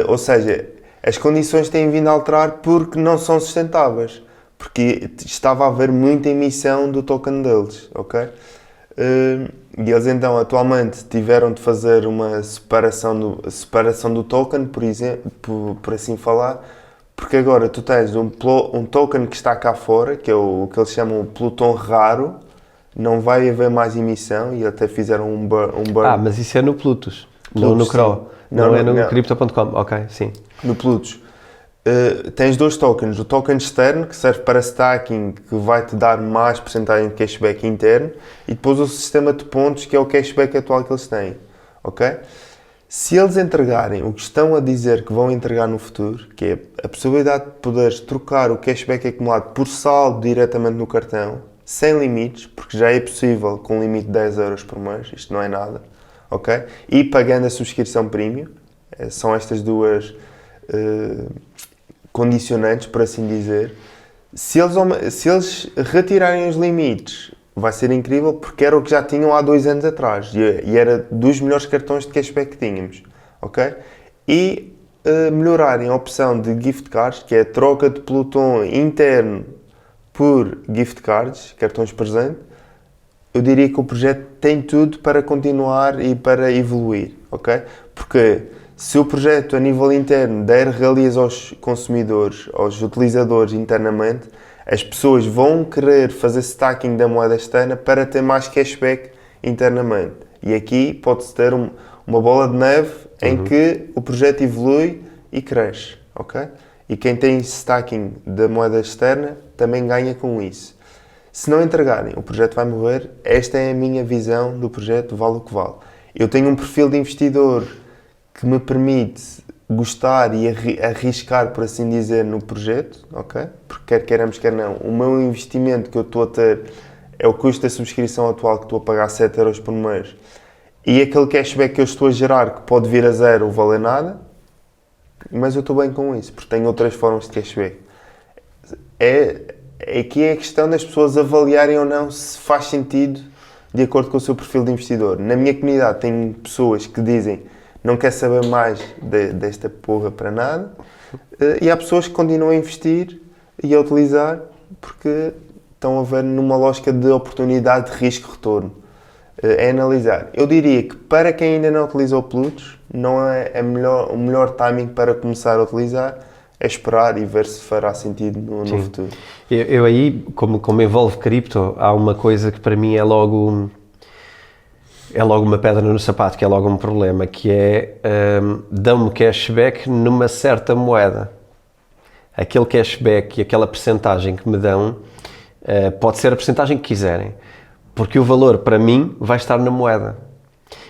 Ou seja, as condições têm vindo a alterar porque não são sustentáveis. Porque estava a haver muita emissão do token deles, ok? E eles então atualmente tiveram de fazer uma separação do token, por exemplo, por assim falar, porque agora tu tens um token que está cá fora, que é o que eles chamam de Pluton raro, não vai haver mais emissão e até fizeram um burn. Mas isso é no Plutus, no Crow, não é no Crypto.com, ok, sim. No Plutus. Tens 2 tokens, o token externo que serve para stacking, que vai te dar mais porcentagem de cashback interno, e depois o sistema de pontos, que é o cashback atual que eles têm, ok? Se eles entregarem o que estão a dizer que vão entregar no futuro, que é a possibilidade de poderes trocar o cashback acumulado por saldo diretamente no cartão, sem limites, porque já é possível com um limite de 10 euros por mês, isto não é nada, ok? E pagando a subscrição premium, são estas duas condicionantes, por assim dizer. Se eles retirarem os limites, vai ser incrível, porque era o que já tinham há 2 anos atrás e era dos melhores cartões de cashback que tínhamos, ok? E melhorarem a opção de gift cards, que é a troca de Pluton interno por gift cards, cartões presente, eu diria que o projeto tem tudo para continuar e para evoluir, ok? Porque se o projeto a nível interno der regalias aos consumidores, aos utilizadores internamente, as pessoas vão querer fazer stacking da moeda externa para ter mais cashback internamente. E aqui pode-se ter uma bola de neve em que o projeto evolui e cresce, ok? E quem tem stacking da moeda externa também ganha com isso. Se não entregarem, o projeto vai morrer. Esta é a minha visão do projeto, vale o que vale. Eu tenho um perfil de investidor que me permite gostar e arriscar, por assim dizer, no projeto, ok? Porque quer queiramos, quer não, o meu investimento que eu estou a ter é o custo da subscrição atual que estou a pagar 7€ por mês e aquele cashback que eu estou a gerar que pode vir a zero ou valer nada, mas eu estou bem com isso, porque tenho outras formas de cashback. Aqui é a questão das pessoas avaliarem ou não se faz sentido de acordo com o seu perfil de investidor. Na minha comunidade tenho pessoas que dizem não quer saber mais desta porra para nada e há pessoas que continuam a investir e a utilizar porque estão a ver numa lógica de oportunidade de risco-retorno. É analisar. Eu diria que para quem ainda não utilizou Plutos, não é o melhor timing para começar a utilizar, é esperar e ver se fará sentido no futuro. Eu aí, como envolve cripto, há uma coisa que para mim é logo uma pedra no sapato, que é logo um problema, que é dão-me cashback numa certa moeda. Aquele cashback e aquela percentagem que me dão pode ser a percentagem que quiserem, porque o valor para mim vai estar na moeda.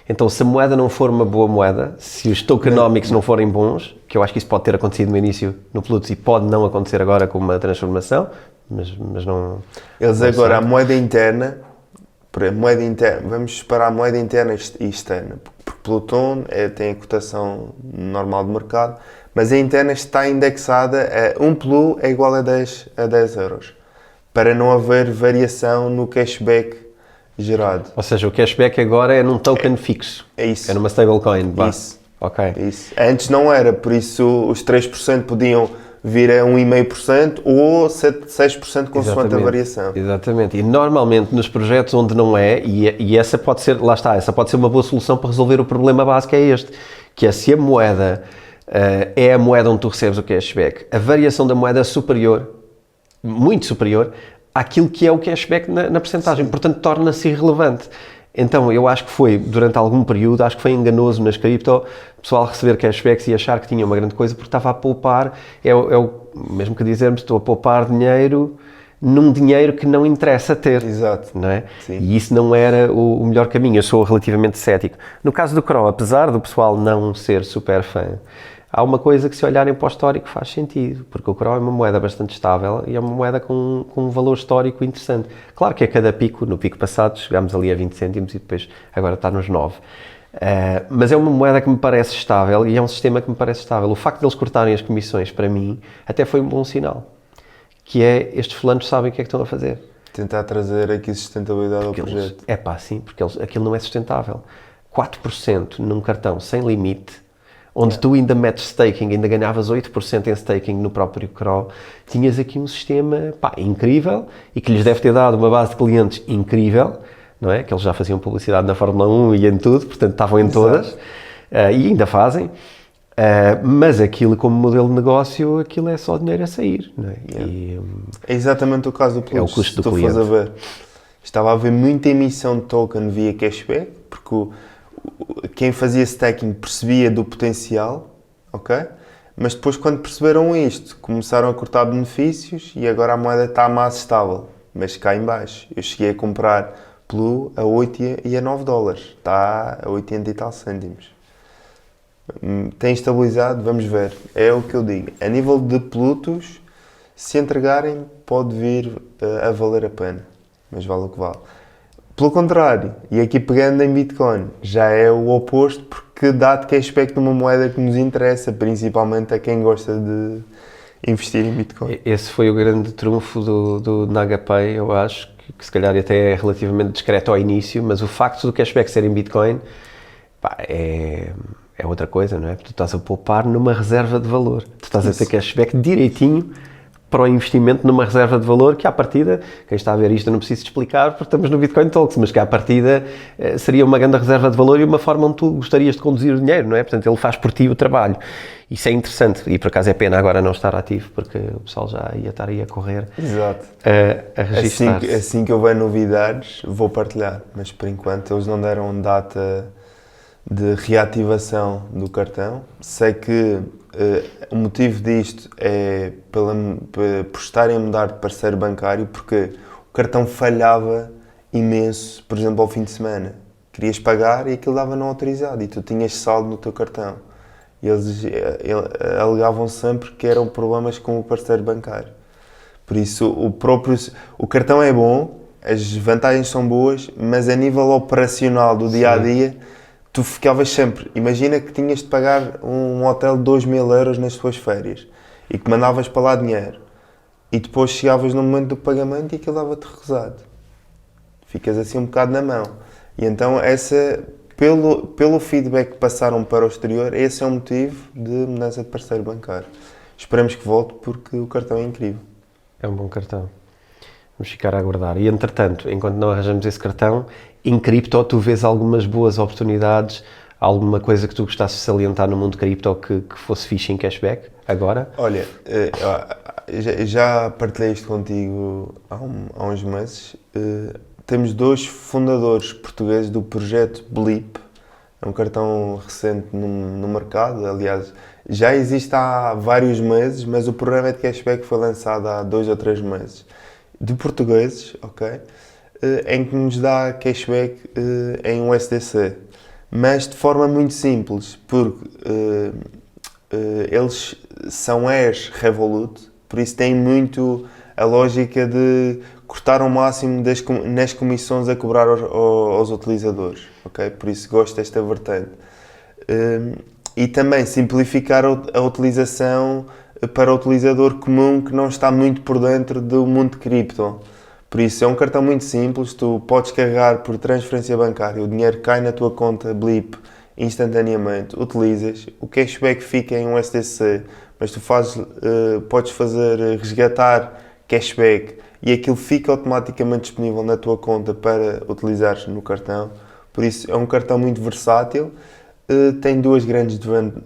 Então, se a moeda não for uma boa moeda, se os tokenomics não forem bons, que eu acho que isso pode ter acontecido no início no Plutus e pode não acontecer agora com uma transformação, mas não... Eles não agora, a moeda interna, vamos separar a moeda interna e externa, porque Pluton tem a cotação normal de mercado, mas a interna está indexada a 1 Plu é igual a 10 euros, para não haver variação no cashback gerado. Ou seja, o cashback agora é num token fixo. É isso. É numa stablecoin. Isso. Ok. Isso. Antes não era, por isso os 3% podiam vir a 1,5% ou 6% consoante a variação. Exatamente. E normalmente nos projetos onde não é, e essa pode ser, lá está, essa pode ser uma boa solução para resolver o problema básico, é este, que é se a moeda é a moeda onde tu recebes o cashback, a variação da moeda é superior, muito superior, àquilo que é o cashback na percentagem, portanto torna-se irrelevante. Então eu acho que foi, durante algum período, acho que foi enganoso nas cripto, o pessoal receber cashbacks e achar que tinha uma grande coisa porque estava a poupar, mesmo que dizermos, estou a poupar dinheiro num dinheiro que não interessa ter. Exato. Não é? Sim. E isso não era o melhor caminho, eu sou relativamente cético. No caso do CRO, apesar do pessoal não ser super fã, há uma coisa que se olharem para o histórico faz sentido, porque o CRO é uma moeda bastante estável e é uma moeda com um valor histórico interessante. Claro que a cada pico, no pico passado chegámos ali a 20 cêntimos e depois agora está nos 9. Mas é uma moeda que me parece estável e é um sistema que me parece estável. O facto de eles cortarem as comissões, para mim, até foi um bom sinal, que é, estes fulanos sabem o que é que estão a fazer. Tentar trazer aqui sustentabilidade ao projeto. Sim, porque aquilo não é sustentável. 4% num cartão sem limite, onde tu ainda metes staking, ainda ganhavas 8% em staking no próprio CRO, tinhas aqui um sistema incrível e que lhes deve ter dado uma base de clientes incrível, não é? Que eles já faziam publicidade na Fórmula 1 e em tudo, portanto estavam em todas, e ainda fazem, mas aquilo como modelo de negócio, aquilo é só dinheiro a sair, não é? É exatamente o caso do Plus. É o custo do cliente. A ver. Estava a haver muita emissão de token via cashback, porque quem fazia staking percebia do potencial, ok? Mas depois, quando perceberam isto, começaram a cortar benefícios e agora a moeda está mais estável, mas cá em baixo. Eu cheguei a comprar Plu a 8 e a 9 dólares, está a 80 e tal cêntimos. Tem estabilizado, vamos ver. É o que eu digo. A nível de Plutos, se entregarem, pode vir a valer a pena, mas vale o que vale. Pelo contrário, e aqui pegando em Bitcoin, já é o oposto porque dá-te cashback numa moeda que nos interessa, principalmente a quem gosta de investir em Bitcoin. Esse foi o grande trunfo do NagaPay, eu acho, que se calhar até é relativamente discreto ao início, mas o facto do cashback ser em Bitcoin é outra coisa, não é? Tu estás a poupar numa reserva de valor, tu estás a ter cashback direitinho para o investimento numa reserva de valor que, à partida, quem está a ver isto eu não preciso explicar porque estamos no Bitcoin Talks, mas que, à partida, seria uma grande reserva de valor e uma forma onde tu gostarias de conduzir o dinheiro, não é? Portanto, ele faz por ti o trabalho. Isso é interessante e, por acaso, é pena agora não estar ativo porque o pessoal já ia estar aí a correr. Exato. A registrar. Assim que houver novidades, vou partilhar, mas, por enquanto, eles não deram data de reativação do cartão. Sei que o motivo disto é por estarem a mudar de parceiro bancário, porque o cartão falhava imenso, por exemplo, ao fim de semana. Querias pagar e aquilo dava não autorizado e tu tinhas saldo no teu cartão. E eles alegavam sempre que eram problemas com o parceiro bancário. Por isso, o cartão é bom, as vantagens são boas, mas a nível operacional do dia-a-dia, tu ficavas sempre... Imagina que tinhas de pagar um hotel de 2.000 euros nas tuas férias e que mandavas para lá dinheiro. E depois chegavas no momento do pagamento e aquilo dava-te recusado. Ficas assim um bocado na mão. E então, pelo feedback que passaram para o exterior, esse é o motivo de mudança de parceiro bancário. Esperamos que volte porque o cartão é incrível. É um bom cartão. Vamos ficar a aguardar. E, entretanto, enquanto não arranjamos esse cartão, em cripto tu vês algumas boas oportunidades, alguma coisa que tu gostasses de salientar no mundo cripto que fosse fixe em cashback, agora? Olha, já partilhei isto contigo há uns meses. Temos 2 fundadores portugueses do projeto Blip. É um cartão recente no mercado, aliás, já existe há vários meses, mas o programa de cashback foi lançado há 2 ou 3 meses. De portugueses, ok? Em que nos dá cashback em USDC. Mas de forma muito simples, porque eles são ex-Revolut, por isso têm muito a lógica de cortar ao máximo nas comissões a cobrar aos utilizadores, ok? Por isso gosto desta vertente. E também simplificar a utilização para o utilizador comum que não está muito por dentro do mundo de cripto. Por isso é um cartão muito simples, tu podes carregar por transferência bancária, o dinheiro cai na tua conta Blip instantaneamente, utilizas, o cashback fica em USDC, mas tu podes fazer resgatar cashback e aquilo fica automaticamente disponível na tua conta para utilizares no cartão. Por isso é um cartão muito versátil, tem 2 grandes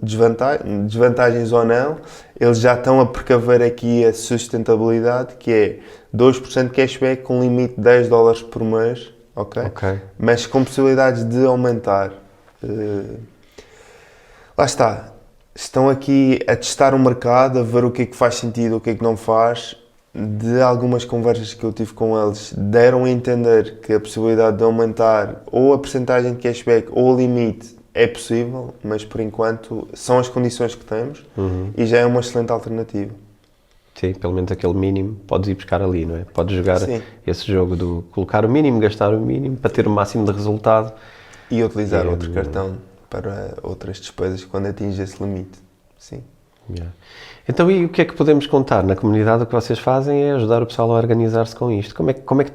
desvantagens ou não. Eles já estão a precaver aqui a sustentabilidade, que é 2% de cashback com limite de $10 por mês, ok? Mas com possibilidades de aumentar. Lá está. Estão aqui a testar o mercado, a ver o que é que faz sentido, o que é que não faz. De algumas conversas que eu tive com eles, deram a entender que a possibilidade de aumentar ou a percentagem de cashback ou o limite é possível, mas por enquanto são as condições que temos e já é uma excelente alternativa. Sim, pelo menos aquele mínimo podes ir buscar ali, não é? Podes jogar esse jogo do colocar o mínimo, gastar o mínimo para ter o máximo de resultado. E utilizar outro cartão para outras despesas quando atinge esse limite. Sim. Yeah. Então, e o que é que podemos contar? Na comunidade o que vocês fazem é ajudar o pessoal a organizar-se com isto. Como é que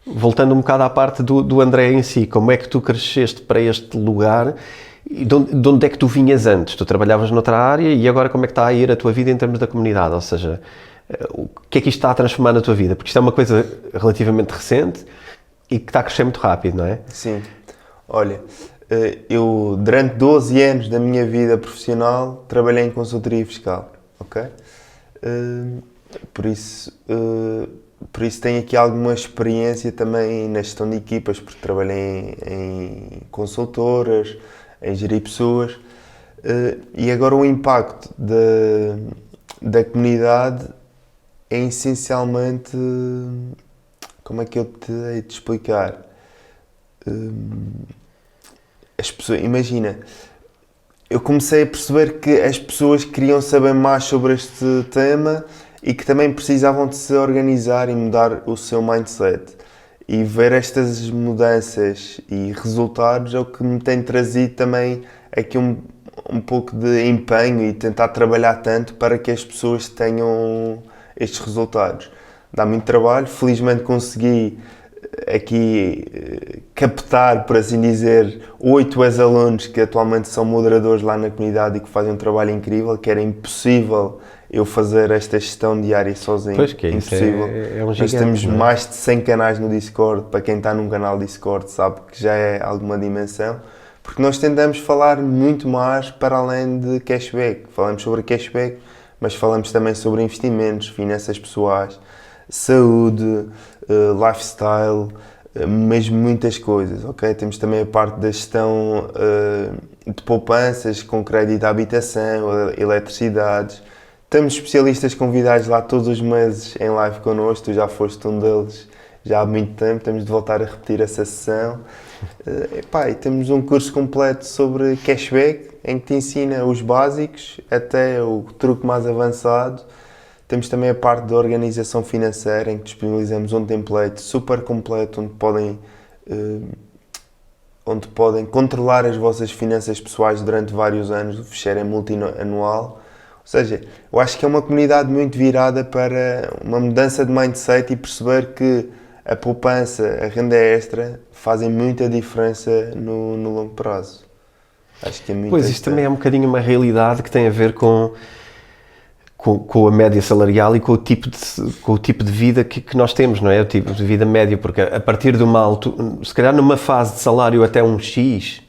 voltando um bocado à parte do André em si, como é que tu cresceste para este lugar e de onde é que tu vinhas antes? Tu trabalhavas noutra área e agora como é que está a ir a tua vida em termos da comunidade? Ou seja, o que é que isto está a transformar na tua vida? Porque isto é uma coisa relativamente recente e que está a crescer muito rápido, não é? Sim. Olha, eu durante 12 anos da minha vida profissional trabalhei em consultoria fiscal, ok? Por isso tenho aqui alguma experiência também na gestão de equipas, porque trabalhei em consultoras, em gerir pessoas, e agora o impacto da comunidade é essencialmente, como é que eu te hei de explicar? As pessoas, imagina, eu comecei a perceber que as pessoas queriam saber mais sobre este tema e que também precisavam de se organizar e mudar o seu mindset. E ver estas mudanças e resultados é o que me tem trazido também aqui um pouco de empenho e tentar trabalhar tanto para que as pessoas tenham estes resultados. Dá muito trabalho, felizmente consegui aqui captar, por assim dizer, 8 ex-alunos que atualmente são moderadores lá na comunidade e que fazem um trabalho incrível, que era impossível eu fazer esta gestão diária sozinho. Pois que é, impossível. É um gigante, nós temos não é? mais de 100 canais no Discord, para quem está num canal Discord sabe que já é alguma dimensão, porque nós tentamos falar muito mais para além de cashback. Falamos sobre cashback, mas falamos também sobre investimentos, finanças pessoais, saúde, lifestyle, mesmo muitas coisas, ok? Temos também a parte da gestão de poupanças com crédito à habitação, eletricidades. Temos especialistas convidados lá todos os meses em live connosco, tu já foste um deles já há muito tempo, temos de voltar a repetir essa sessão. E temos um curso completo sobre cashback, em que te ensina os básicos até o truque mais avançado. Temos também a parte da organização financeira, em que disponibilizamos um template super completo onde podem controlar as vossas finanças pessoais durante vários anos. O fecheiro é multianual. Ou seja, eu acho que é uma comunidade muito virada para uma mudança de mindset e perceber que a poupança, a renda extra, fazem muita diferença no longo prazo. Acho que é muito Pois, isto também é um bocadinho uma realidade que tem a ver com a média salarial e com o tipo de vida que nós temos, não é? O tipo de vida média, porque a partir de uma altura, se calhar numa fase de salário até um X,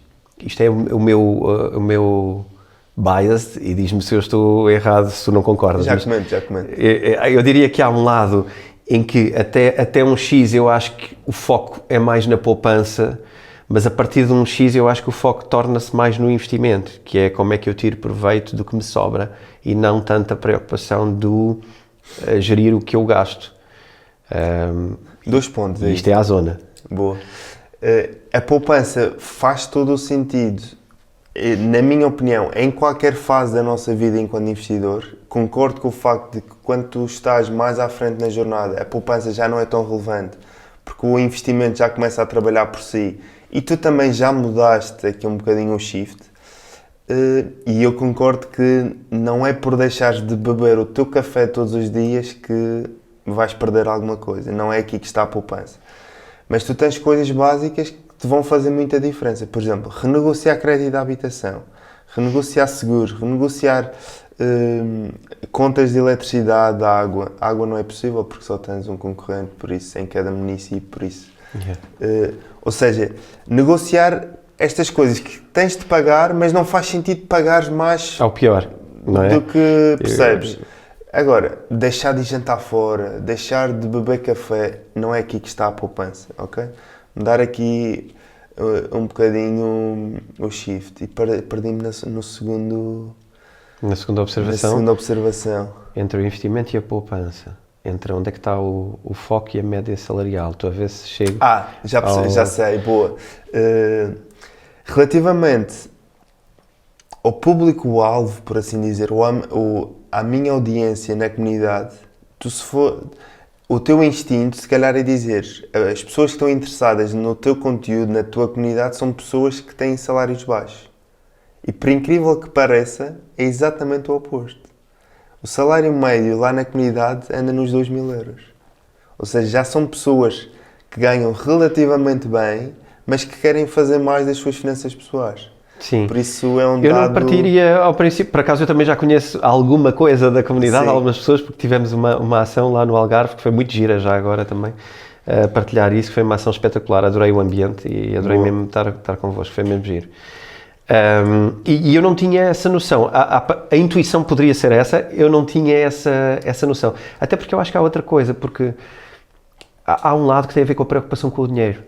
isto é o meu bias, e diz-me se eu estou errado, se tu não concordas. Já comento. Eu diria que há um lado em que até um X eu acho que o foco é mais na poupança, mas a partir de um X eu acho que o foco torna-se mais no investimento, que é como é que eu tiro proveito do que me sobra e não tanta preocupação do gerir o que eu gasto. 2 pontos. E isto é a zona. Boa. A poupança faz todo o sentido, na minha opinião, em qualquer fase da nossa vida enquanto investidor. Concordo com o facto de que quando tu estás mais à frente na jornada, a poupança já não é tão relevante, porque o investimento já começa a trabalhar por si e tu também já mudaste aqui um bocadinho o shift. E eu concordo que não é por deixares de beber o teu café todos os dias que vais perder alguma coisa. Não é aqui que está a poupança. Mas tu tens coisas básicas que te vão fazer muita diferença. Por exemplo, renegociar crédito de habitação, renegociar seguros, renegociar contas de eletricidade, de água. Água não é possível porque só tens um concorrente, por isso, em cada município, por isso. Ou seja, negociar estas coisas que tens de pagar, mas não faz sentido pagares mais ao pior, não é? Do que percebes. Agora, deixar de jantar fora, deixar de beber café, não é aqui que está a poupança, ok? Dar aqui um bocadinho o shift e perdi-me no segundo... Na segunda observação. Na segunda observação. Entre o investimento e a poupança. Entre onde é que está o foco e a média salarial. Tu a ver se chego... Já sei, boa. Relativamente ao público-alvo, por assim dizer, à minha audiência na comunidade, o teu instinto, se calhar, é dizer, as pessoas que estão interessadas no teu conteúdo, na tua comunidade, são pessoas que têm salários baixos. E, por incrível que pareça, é exatamente o oposto. O salário médio lá na comunidade anda nos 2.000 euros. Ou seja, já são pessoas que ganham relativamente bem, mas que querem fazer mais das suas finanças pessoais. Sim. Por isso é um eu dado... não partiria ao princípio, por acaso eu também já conheço alguma coisa da comunidade, Sim. Algumas pessoas, porque tivemos uma ação lá no Algarve, que foi muito gira já agora também, a partilhar isso, que foi uma ação espetacular, adorei o ambiente e adorei mesmo estar convosco, foi mesmo giro. E eu não tinha essa noção, a intuição poderia ser essa, eu não tinha essa noção, até porque eu acho que há outra coisa, porque há um lado que tem a ver com a preocupação com o dinheiro,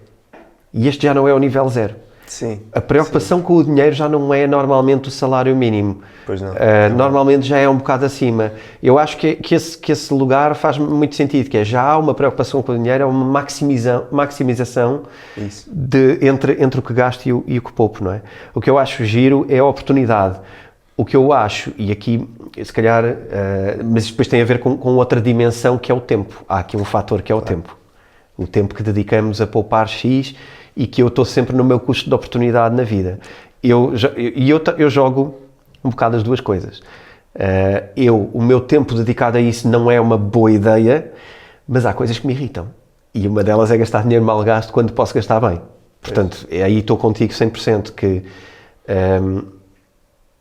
e este já não é o nível zero. Sim. A preocupação com o dinheiro já não é normalmente o salário mínimo. Pois não. Normalmente já é um bocado acima. Eu acho que esse lugar faz muito sentido, que é já há uma preocupação com o dinheiro, é uma maximização entre o que gasto e o que poupo, não é? O que eu acho giro é a oportunidade. O que eu acho, e aqui se calhar, mas depois tem a ver com outra dimensão que é o tempo. Há aqui um fator que é o tempo. O tempo que dedicamos a poupar X e que eu estou sempre no meu custo de oportunidade na vida. Eu jogo um bocado as duas coisas. O meu tempo dedicado a isso não é uma boa ideia, mas há coisas que me irritam. E uma delas é gastar dinheiro mal gasto quando posso gastar bem. Portanto, aí estou contigo 100% que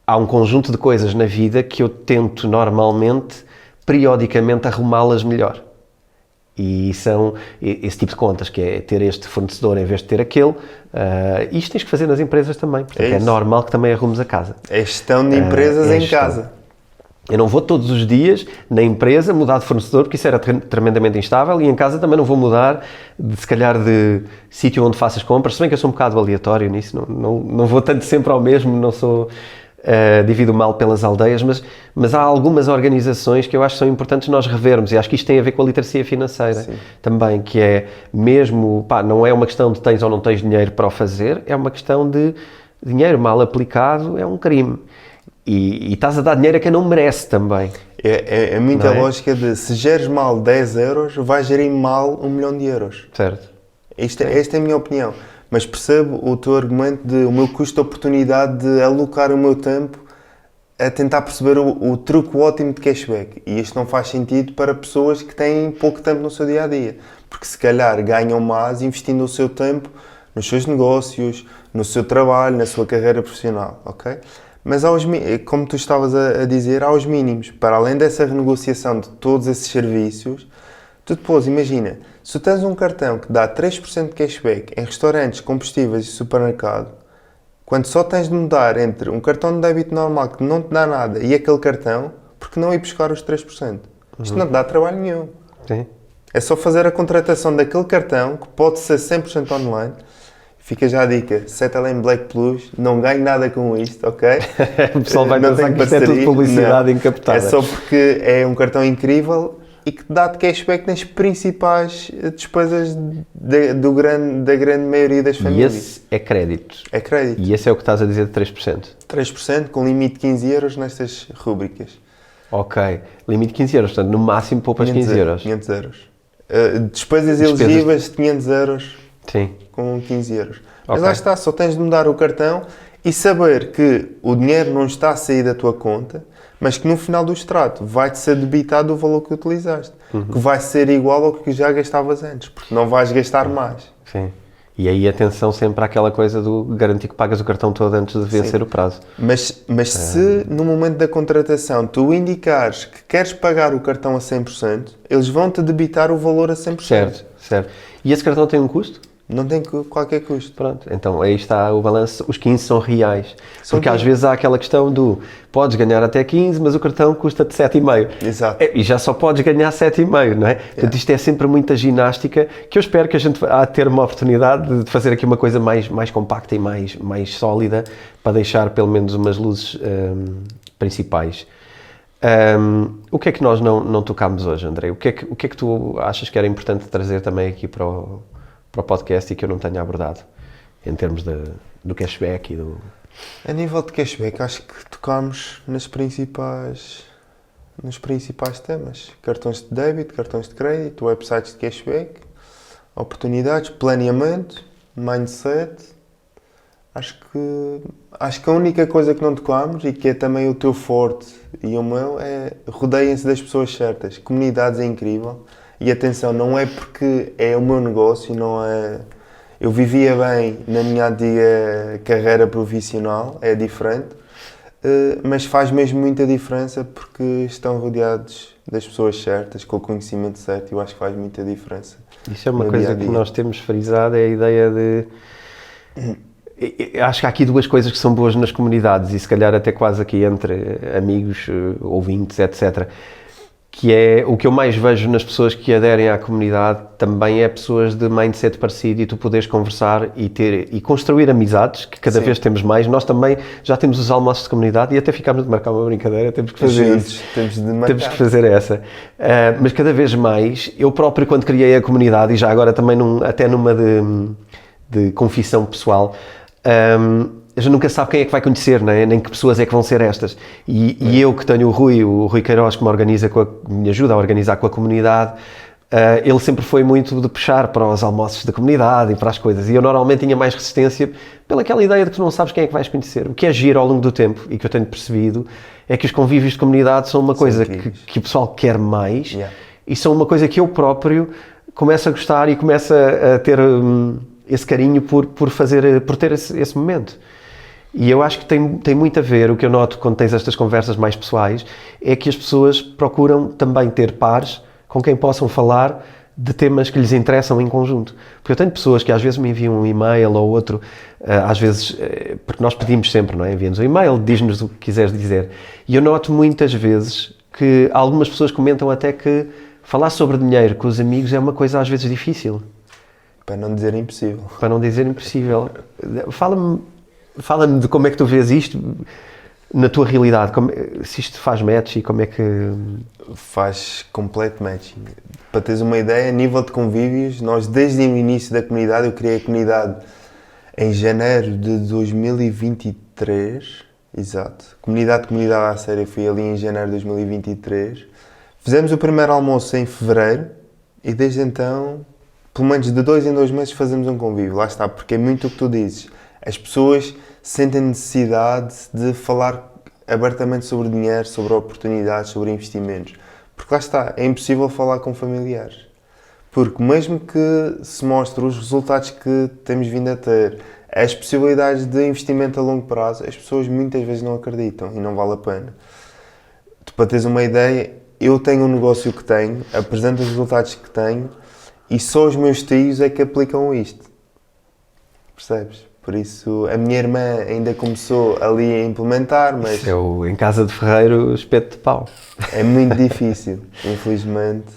há um conjunto de coisas na vida que eu tento normalmente, periodicamente, arrumá-las melhor. E são esse tipo de contas, que é ter este fornecedor em vez de ter aquele. Isto tens que fazer nas empresas também. Portanto, é normal que também arrumes a casa. É gestão de empresas em casa. Eu não vou todos os dias na empresa mudar de fornecedor, porque isso era tremendamente instável, e em casa também não vou mudar, se calhar, de sítio onde faço as compras, se bem que eu sou um bocado aleatório nisso, não vou tanto sempre ao mesmo, não sou... divide o mal pelas aldeias, mas há algumas organizações que eu acho que são importantes nós revermos, e acho que isto tem a ver com a literacia financeira. Sim. Também, que é mesmo, não é uma questão de tens ou não tens dinheiro para o fazer, é uma questão de dinheiro mal aplicado é um crime. E estás a dar dinheiro a quem não merece também. É muita lógica de se geres mal 10 euros, vais gerir mal 1 milhão de euros. Certo. Esta é a minha opinião. Mas percebo o teu argumento de o meu custo de oportunidade de alocar o meu tempo a tentar perceber o truque ótimo de cashback. E isto não faz sentido para pessoas que têm pouco tempo no seu dia-a-dia. Porque se calhar ganham mais investindo o seu tempo nos seus negócios, no seu trabalho, na sua carreira profissional, ok? Mas, como tu estavas a dizer, aos mínimos. Para além dessa renegociação de todos esses serviços, tu depois, imagina, se tu tens um cartão que dá 3% de cashback em restaurantes, combustíveis e supermercado, quando só tens de mudar entre um cartão de débito normal que não te dá nada e aquele cartão, porque não ir buscar os 3%? Isto não te dá trabalho nenhum. Sim. É só fazer a contratação daquele cartão, que pode ser 100% online. Fica já a dica, Cetelem Black Plus, não ganho nada com isto, ok? O pessoal vai pensar que isto é tudo publicidade encapotada. É só porque é um cartão incrível e que dá-te cashback nas principais despesas da grande maioria das famílias. E esse é crédito. É crédito. E esse é o que estás a dizer de 3%. 3% com limite de 15 euros nestas rúbricas. Ok. Limite de 15 euros, portanto, no máximo poupas 15 euros. 500 euros. Despesas elegíveis de 500 euros. Sim. Com 15 euros. Mas lá está, só tens de mudar o cartão e saber que o dinheiro não está a sair da tua conta, mas que no final do extrato vai-te ser debitado o valor que utilizaste, que vai ser igual ao que já gastavas antes, porque não vais gastar mais. Sim. E aí atenção sempre àquela coisa do garantir que pagas o cartão todo antes de vencer o prazo. Mas se no momento da contratação tu indicares que queres pagar o cartão a 100%, eles vão-te debitar o valor a 100%. Certo, certo. E esse cartão tem um custo? Não tem qualquer custo. Pronto, então aí está o balanço, os 15 são reais. Porque 15. às vezes há aquela questão do podes ganhar até 15, mas o cartão custa-te 7,5. Exato. E já só podes ganhar 7,5, não é? Portanto, isto é sempre muita ginástica que eu espero que a gente vá ter uma oportunidade de fazer aqui uma coisa mais compacta e mais sólida para deixar pelo menos umas luzes principais. O que é que nós não tocámos hoje, André? O que é que tu achas que era importante trazer também aqui para o podcast e que eu não tenha abordado, em termos do cashback e do... A nível de cashback, acho que tocámos nos principais temas. Cartões de débito, cartões de crédito, websites de cashback, oportunidades, planeamento, mindset. Acho que a única coisa que não tocámos e que é também o teu forte e o meu é rodeiem-se das pessoas certas. Comunidades é incrível. E atenção, não é porque é o meu negócio, não é... Eu vivia bem na minha antiga carreira profissional, é diferente, mas faz mesmo muita diferença porque estão rodeados das pessoas certas, com o conhecimento certo, e eu acho que faz muita diferença. Isso é uma coisa que nós temos frisado, é a ideia de... Acho que há aqui duas coisas que são boas nas comunidades, e se calhar até quase aqui entre amigos, ouvintes, etc., que é o que eu mais vejo nas pessoas que aderem à comunidade, também é pessoas de mindset parecido e tu poderes conversar e construir amizades, que cada vez temos mais. Nós também já temos os almoços de comunidade e até ficámos de marcar uma brincadeira, temos que fazer isso. Temos que fazer essa. Mas cada vez mais, eu próprio quando criei a comunidade, e já agora também até numa de confissão pessoal, a gente nunca sabe quem é que vai conhecer, não é? Nem que pessoas é que vão ser estas. E eu que tenho o Rui Queiroz, que me ajuda a organizar com a comunidade, ele sempre foi muito de puxar para os almoços da comunidade e para as coisas. E eu normalmente tinha mais resistência pelaquela ideia de que tu não sabes quem é que vais conhecer. O que é giro ao longo do tempo e que eu tenho percebido é que os convívios de comunidade são uma coisa que o pessoal quer mais e são uma coisa que eu próprio começo a gostar e começo a ter esse carinho por ter esse momento. E eu acho que tem muito a ver, o que eu noto quando tens estas conversas mais pessoais, é que as pessoas procuram também ter pares com quem possam falar de temas que lhes interessam em conjunto. Porque eu tenho pessoas que às vezes me enviam um e-mail ou outro, às vezes, porque nós pedimos sempre, não é? Envia-nos um e-mail, diz-nos o que quiseres dizer. E eu noto muitas vezes que algumas pessoas comentam até que falar sobre dinheiro com os amigos é uma coisa às vezes difícil. Para não dizer impossível. Para não dizer impossível. Fala-me de como é que tu vês isto. Na tua realidade, se isto faz match e como é que... Faz completo matching. Para teres uma ideia, a nível de convívios, nós desde o início da comunidade, eu criei a comunidade em janeiro de 2023, exato. Comunidade à série, fui ali em janeiro de 2023. Fizemos o primeiro almoço em fevereiro e desde então, pelo menos de 2 em 2 meses, fazemos um convívio. Lá está, porque é muito o que tu dizes. As pessoas sentem necessidade de falar abertamente sobre dinheiro, sobre oportunidades, sobre investimentos. Porque lá está, é impossível falar com familiares. Porque mesmo que se mostre os resultados que temos vindo a ter, as possibilidades de investimento a longo prazo, as pessoas muitas vezes não acreditam e não vale a pena. Tu, para teres uma ideia, eu tenho um negócio que tenho, apresento os resultados que tenho e só os meus tios é que aplicam isto. Percebes? Por isso, a minha irmã ainda começou ali a implementar, mas... Isso é em casa de ferreiro, espeto de pau. É muito difícil, infelizmente.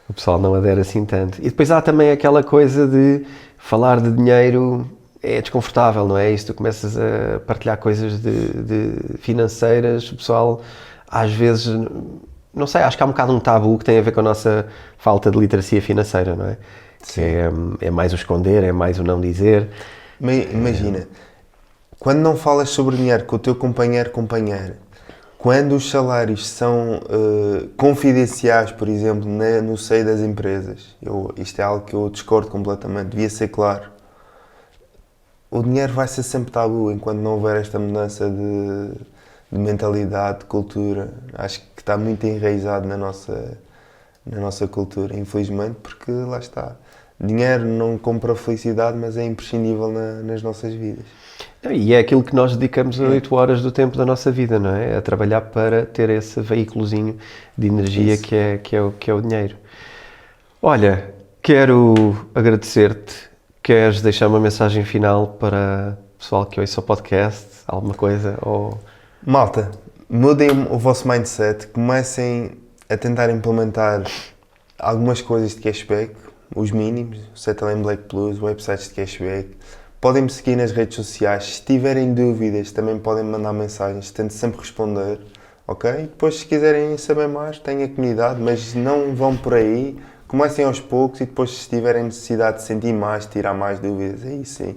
O pessoal não adere assim tanto. E depois há também aquela coisa de falar de dinheiro é desconfortável, não é? E se tu começas a partilhar coisas de financeiras, o pessoal às vezes, não sei, acho que há um bocado um tabu que tem a ver com a nossa falta de literacia financeira, não é? Que é mais o esconder, é mais o não dizer. Imagina, quando não falas sobre dinheiro com o teu companheiro, quando os salários são confidenciais, por exemplo, no seio das empresas, isto é algo que eu discordo completamente, devia ser claro. O dinheiro vai ser sempre tabu enquanto não houver esta mudança de mentalidade, de cultura. Acho que está muito enraizado na nossa cultura, infelizmente, porque lá está. Dinheiro não compra felicidade, mas é imprescindível nas nossas vidas. E é aquilo que nós dedicamos 8 horas do tempo da nossa vida, não é? A trabalhar para ter esse veículozinho de energia que é o dinheiro. Olha, quero agradecer-te. Queres deixar uma mensagem final para o pessoal que ouça o podcast? Alguma coisa? Malta, mudem o vosso mindset, comecem a tentar implementar algumas coisas de cashback, os mínimos, o Settlement Black Plus, websites de cashback. Podem-me seguir nas redes sociais. Se tiverem dúvidas, também podem me mandar mensagens. Tento sempre responder, ok? Depois, se quiserem saber mais, têm a comunidade, mas não vão por aí. Comecem aos poucos e depois, se tiverem necessidade de sentir mais, tirar mais dúvidas, aí sim,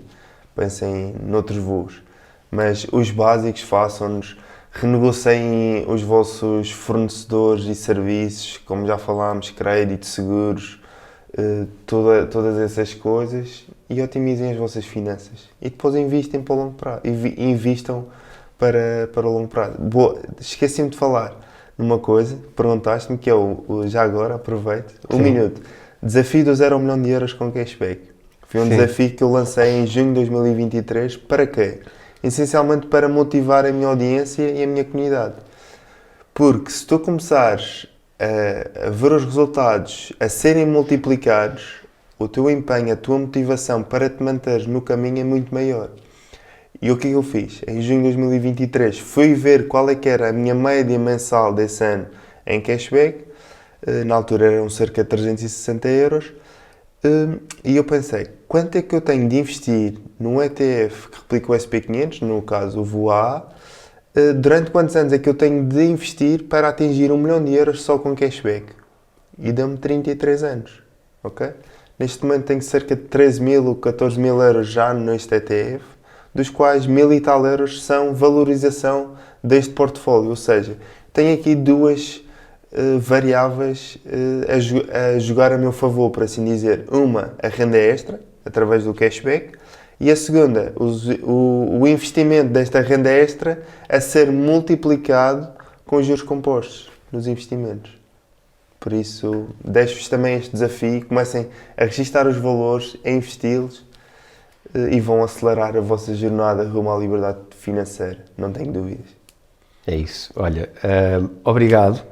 pensem noutros voos. Mas os básicos, façam-nos. Renegociem os vossos fornecedores e serviços, como já falámos, crédito, seguros, todas essas coisas, e otimizem as vossas finanças. E depois investem para o longo prazo. Invistam para o longo prazo. Esqueci-me de falar numa coisa, perguntaste-me, que é já agora, aproveito, minuto. Desafio do 0 a 1 milhão de euros com cashback. Foi um desafio que eu lancei em junho de 2023. Para quê? Essencialmente para motivar a minha audiência e a minha comunidade. Porque se tu começares a ver os resultados a serem multiplicados, o teu empenho, a tua motivação para te manteres no caminho é muito maior. E o que eu fiz? Em junho de 2023 fui ver qual é que era a minha média mensal desse ano em cashback. Na altura eram cerca de 360 euros. E eu pensei, quanto é que eu tenho de investir num ETF que replica o SP500, no caso o VOA, durante quantos anos é que eu tenho de investir para atingir 1 milhão de euros só com cashback? E deu-me 33 anos, ok? Neste momento tenho cerca de 13 mil ou 14 mil euros já neste ETF, dos quais 1000 e tal euros são valorização deste portfólio, ou seja, tenho aqui duas variáveis a jogar a meu favor, por assim dizer. Uma, a renda extra, através do cashback, e a segunda, o investimento desta renda extra a ser multiplicado com os juros compostos nos investimentos. Por isso, deixo-vos também este desafio, comecem a registar os valores, a investi-los e vão acelerar a vossa jornada rumo à liberdade financeira, não tenho dúvidas. É isso. Olha, obrigado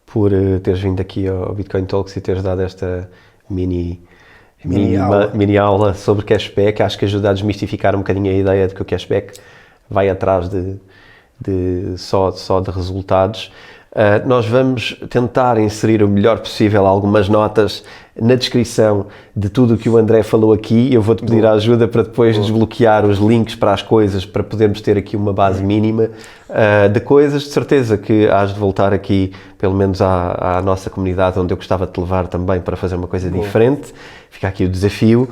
por teres vindo aqui ao Bitcoin Talks e teres dado esta mini aula sobre cashback. Acho que ajuda a desmistificar um bocadinho a ideia de que o cashback vai atrás só de resultados. Nós vamos tentar inserir o melhor possível algumas notas na descrição de tudo o que o André falou aqui. Eu vou-te pedir a ajuda para depois desbloquear os links para as coisas, para podermos ter aqui uma base mínima de coisas. De certeza que hás de voltar aqui, pelo menos à nossa comunidade, onde eu gostava de te levar também para fazer uma coisa diferente. Fica aqui o desafio.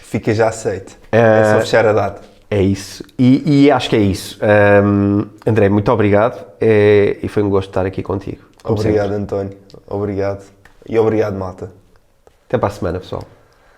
Fica já aceito. É só fechar a data. É isso. E acho que é isso. André, muito obrigado e foi um gosto estar aqui contigo. Obrigado, sempre. António. Obrigado. E obrigado, malta. Até para a semana, pessoal.